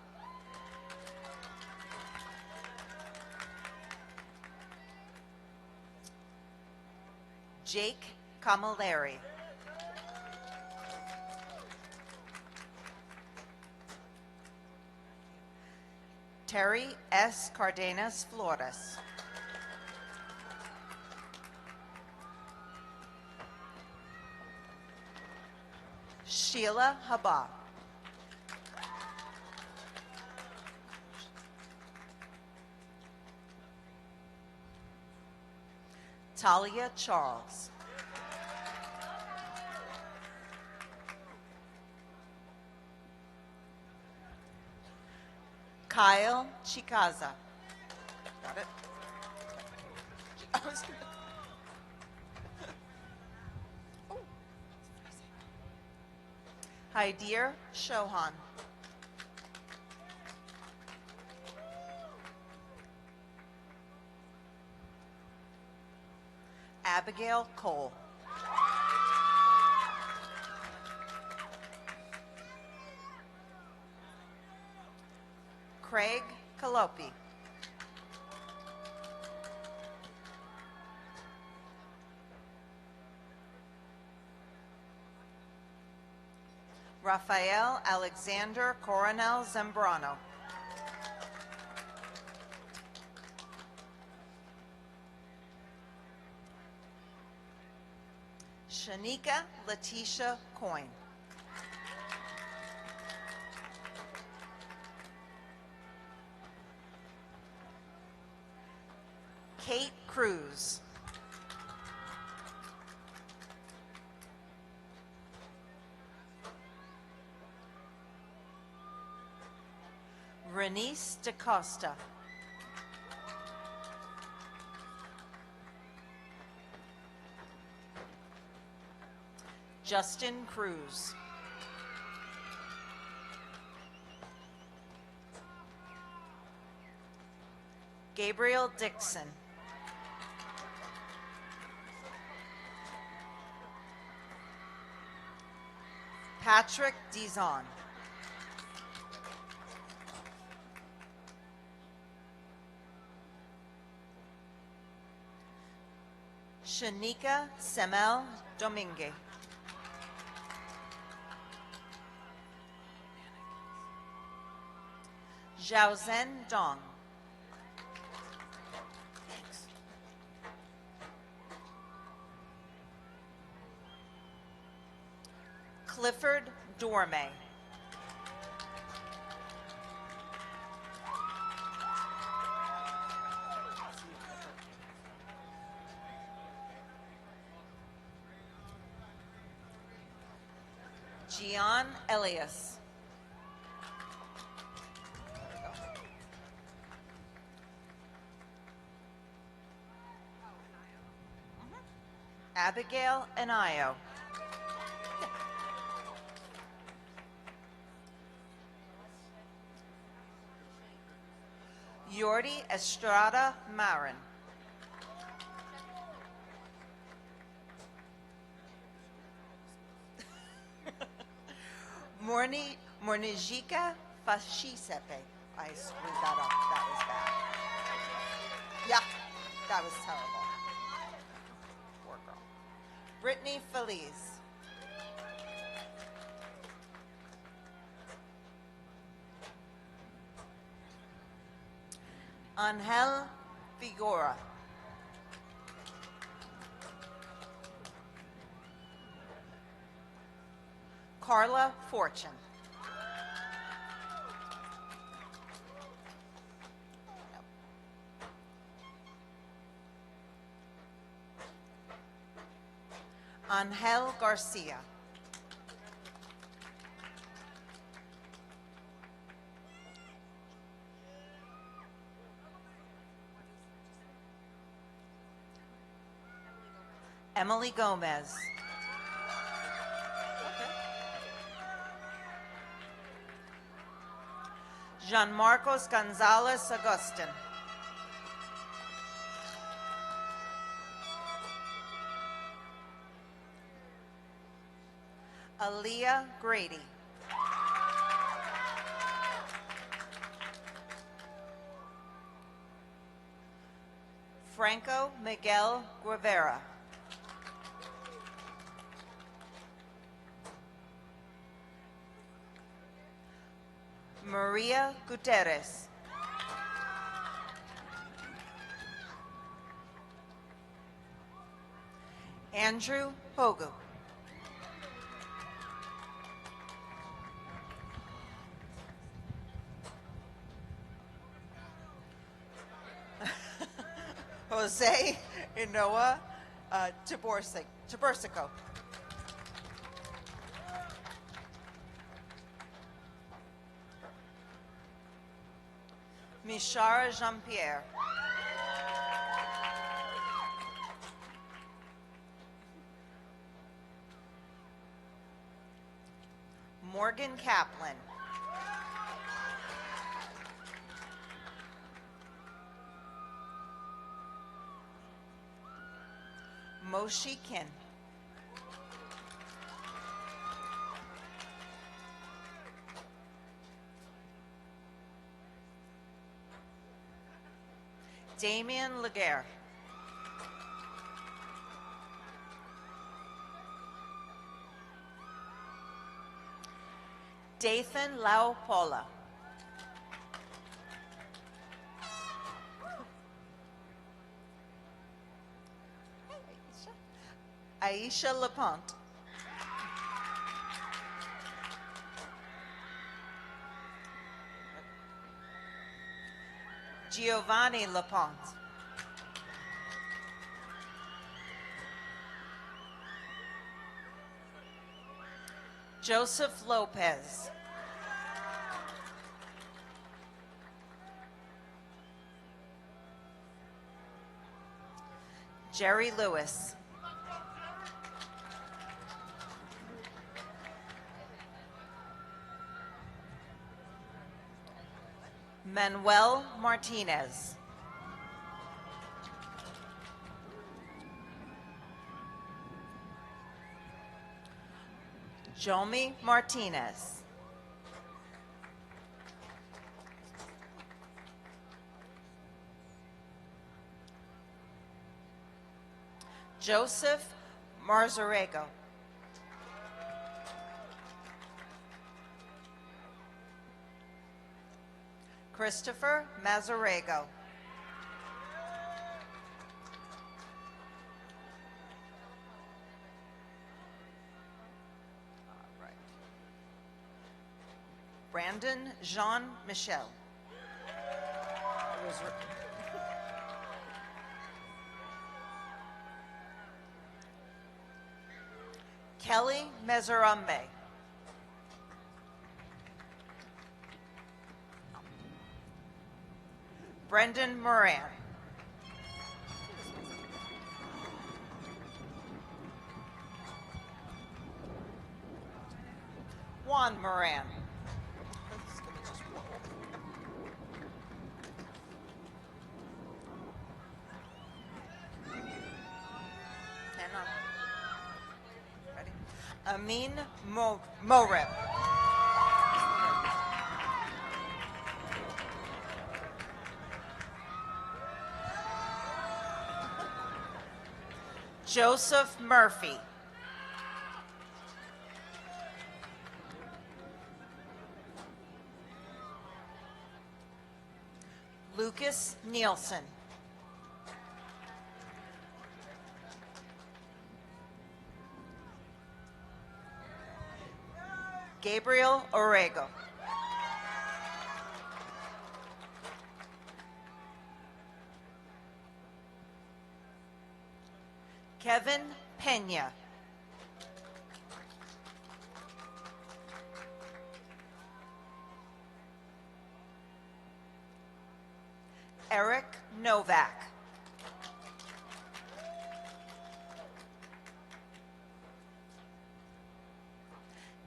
Jake Camilleri. Terry S. Cardenas Flores. Sheila Haba. Talia Charles. Kyle Chikaza. Got it? Haidir Shohan. Abigail Cole. Craig Calopi. Rafael Alexander Coronel Zambrano. Shanika Letitia Coyne. Kate Cruz. Renice DaCosta. Justin Cruz. Gabriel Dixon. Patrick Dizon. Shanika Semel Domingue. Zhaozhen Dong. Clifford Dorme. Gian Elias. Abigail Anayo. Yordi Estrada Marin. Mornijika Fashisepe. I screwed that up. That was bad. Yeah, that was terrible. Poor girl. Brittany Feliz. Angel Figura. Carla Fortune. Angel Garcia. Emily Gomez. Jean Marcos Gonzalez Agustin. Aaliyah Grady. Franco Miguel Guevara. Maria Gutierrez. Andrew Pogu. Jose Inoa Tibursico. Mishara Jean-Pierre. Morgan Kaplan. Moshi Kin. Damien Laguerre. Dathan Laupola. Aisha Laponte. Giovanni Laponte. Joseph Lopez. Jerry Lewis. Manuel Martinez. Jomi Martinez. Joseph Marzarego. Christopher Mazzarego. Brandon Jean-Michel. Kelly Mezarambe. Brendan Moran. Juan Moran. Ready? Amin Moreb. Joseph Murphy. Lucas Nielsen. Gabriel Orego. Kevin Pena. Eric Novak.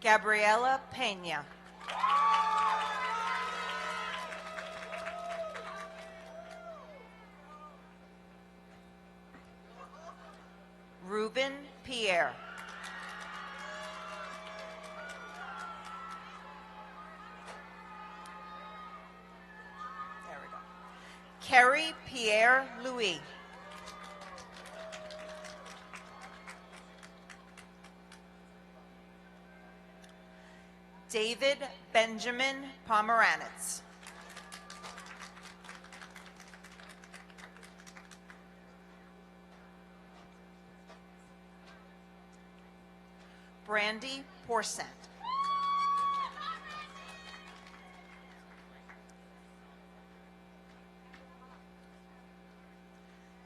Gabriela Pena. Ruben Pierre. There we go. Kerry Pierre Louis. David Benjamin Pomeranitz. Brandy Porcent.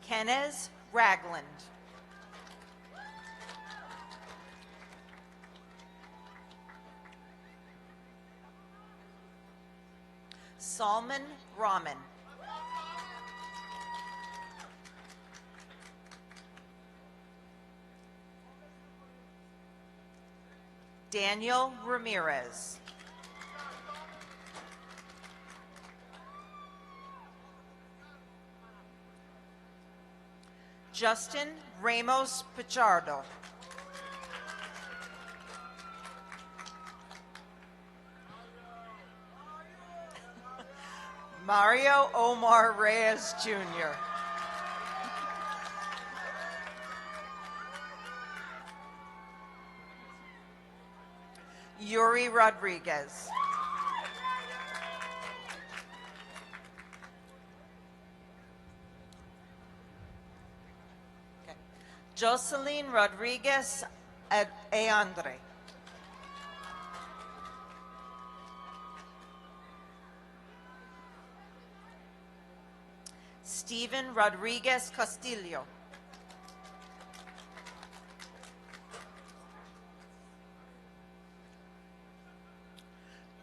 Kenneth Ragland. Salman Rahman. Daniel Ramirez. Justin Ramos Pichardo. Mario Omar Reyes Jr. Yuri Rodriguez. Okay. Jocelyn Rodriguez Eandre. Steven Rodriguez Castillo.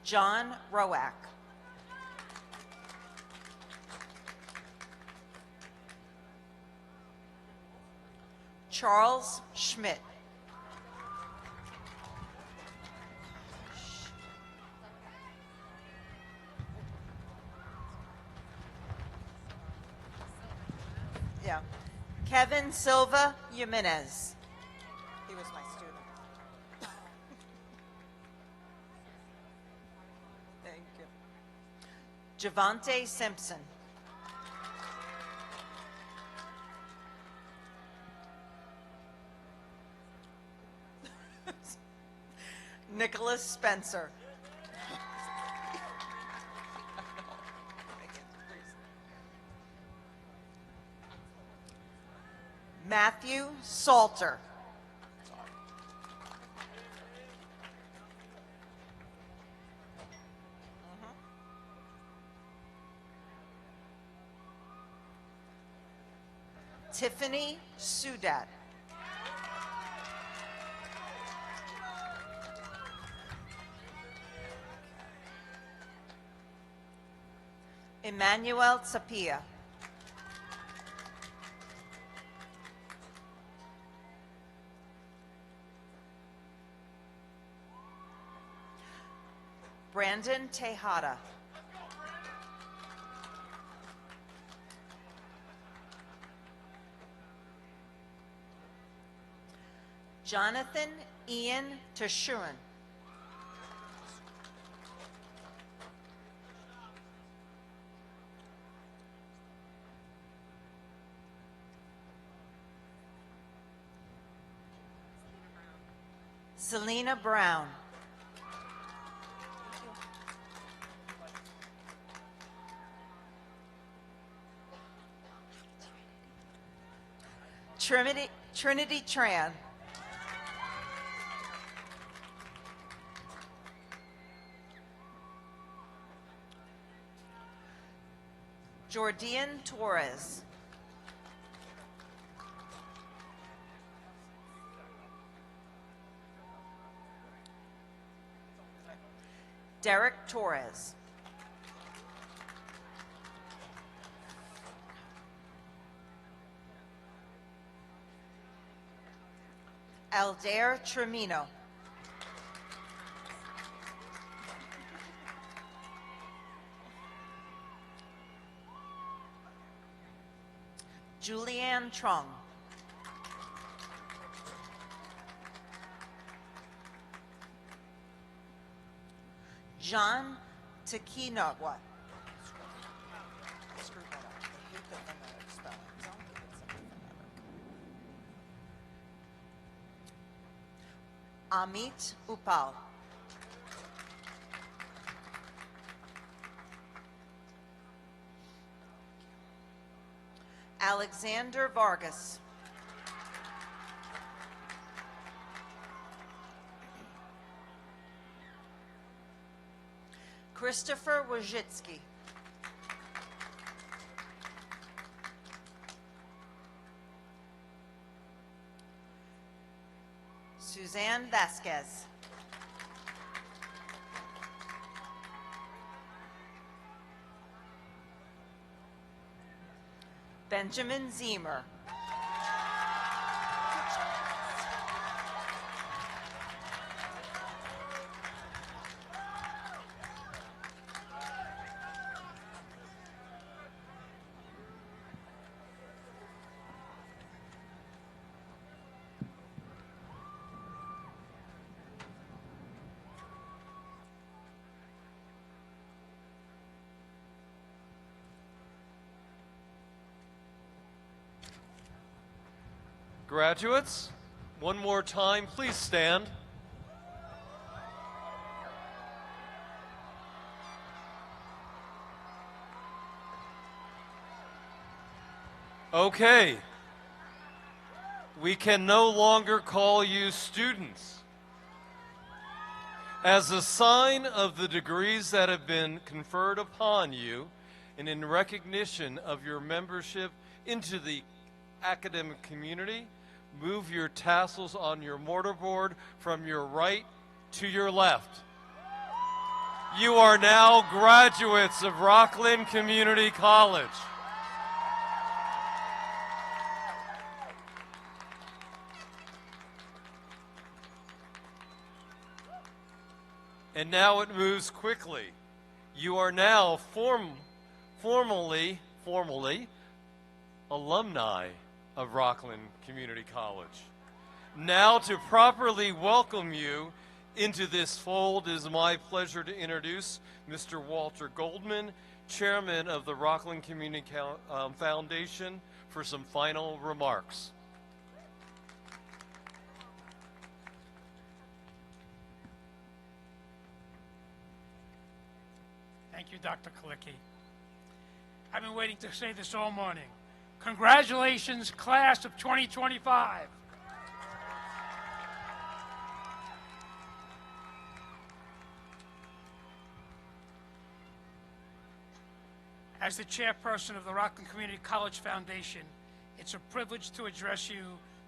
John Roack. Charles Schmidt. Yeah. Kevin Silva Jimenez. He was my student. Thank you. Javante Simpson. Nicholas Spencer. Matthew Salter. Tiffany Sudat. Emmanuel Tapia. Brandon Tejada. Jonathan Ian Tashuan. Selena Brown. Trinity Tran. Jordian Torres. Derek Torres. Aldair Tremino. Julianne Trung. John Tequino. What? Screw that up. I hate the phonetic spelling. Don't give it something phonetic. Amit Upal. Alexander Vargas. Christopher Wojcicki. Suzanne Vasquez. Benjamin Zemer. Graduates, one more time, please stand. Okay, we can no longer call you students. As a sign of the degrees that have been conferred upon you, and in recognition of your membership into the academic community, move your tassels on your mortarboard from your right to your left. You are now graduates of Rockland Community College. And now it moves quickly. You are now formally alumni of Rockland Community College. Now to properly welcome you into this fold, it is my pleasure to introduce Mr. Walter Goldman, Chairman of the Rockland Community Foundation, for some final remarks. Thank you, Dr. Kalicki. I've been waiting to say this all morning. Congratulations, class of 2025. As the chairperson of the Rockland Community College Foundation, it's a privilege to address you,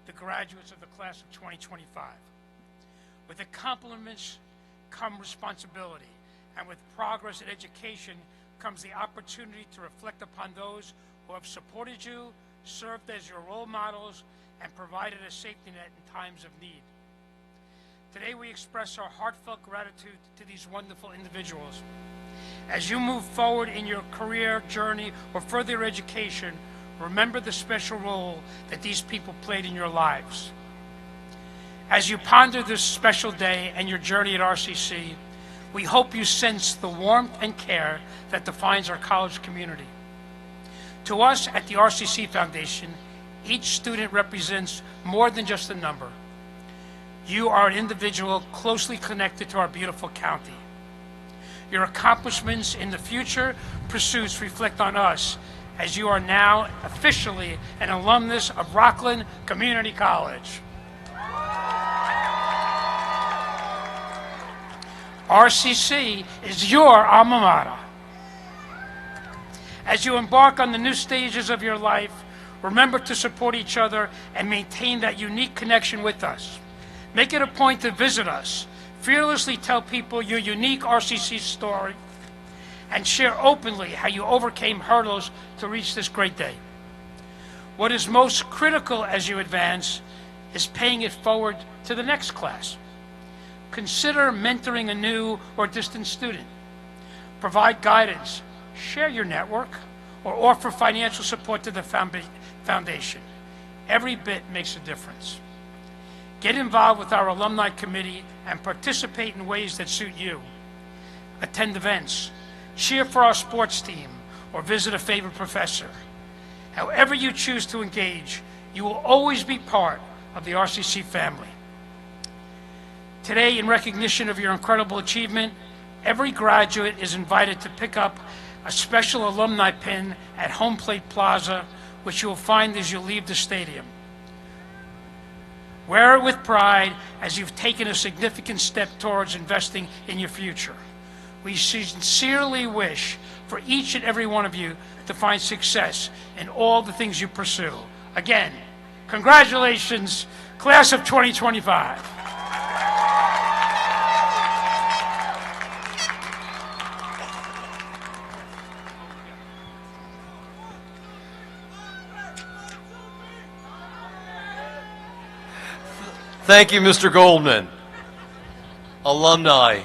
the graduates of the class of 2025. With accomplishments come responsibility, and with progress in education comes the opportunity to reflect upon those who have supported you, served as your role models, and provided a safety net in times of need. Today we express our heartfelt gratitude to these wonderful individuals. As you move forward in your career journey or further education, remember the special role that these people played in your lives. As you ponder this special day and your journey at RCC, we hope you sense the warmth and care that defines our college community. To us at the RCC Foundation, each student represents more than just a number. You are an individual closely connected to our beautiful county. Your accomplishments in the future pursuits reflect on us, as you are now officially an alumnus of Rockland Community College. RCC is your alma mater. As you embark on the new stages of your life, remember to support each other and maintain that unique connection with us. Make it a point to visit us. Fearlessly tell people your unique RCC story and share openly how you overcame hurdles to reach this great day. What is most critical as you advance is paying it forward to the next class. Consider mentoring a new or distant student. Provide guidance, share your network, or offer financial support to the foundation. Every bit makes a difference. Get involved with our alumni committee and participate in ways that suit you. Attend events, cheer for our sports team, or visit a favorite professor. However you choose to engage, you will always be part of the RCC family. Today, in recognition of your incredible achievement, every graduate is invited to pick up a special alumni pin at Home Plate Plaza, which you will find as you leave the stadium. Wear it with pride as you've taken a significant step towards investing in your future. We sincerely wish for each and every one of you to find success in all the things you pursue. Again, congratulations, class of 2025. Thank you, Mr. Goldman. Alumni,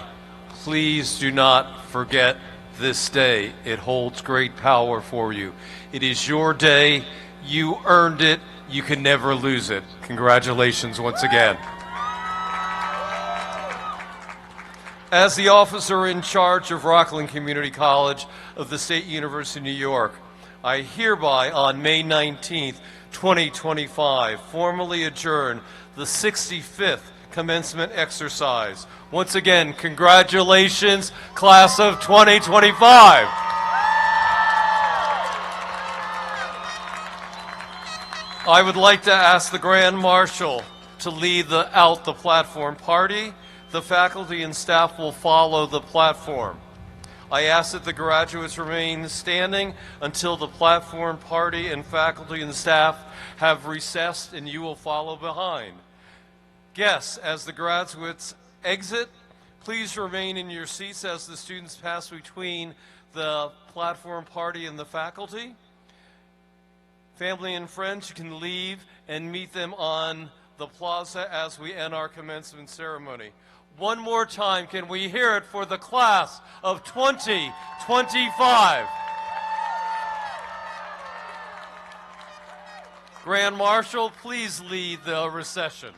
please do not forget this day. It holds great power for you. It is your day. You earned it. You can never lose it. Congratulations once again. As the officer in charge of Rockland Community College of the State University of New York, I hereby, on May 19th, 2025, formally adjourn the 65th commencement exercise. Once again, congratulations, class of 2025. I would like to ask the Grand Marshal to lead out the platform party. The faculty and staff will follow the platform. I ask that the graduates remain standing until the platform party and faculty and staff have recessed, and you will follow behind. Guests, as the graduates exit, please remain in your seats as the students pass between the platform party and the faculty. Family and friends, you can leave and meet them on the plaza as we end our commencement ceremony. One more time, can we hear it for the class of 2025? Grand Marshal, please lead the recession.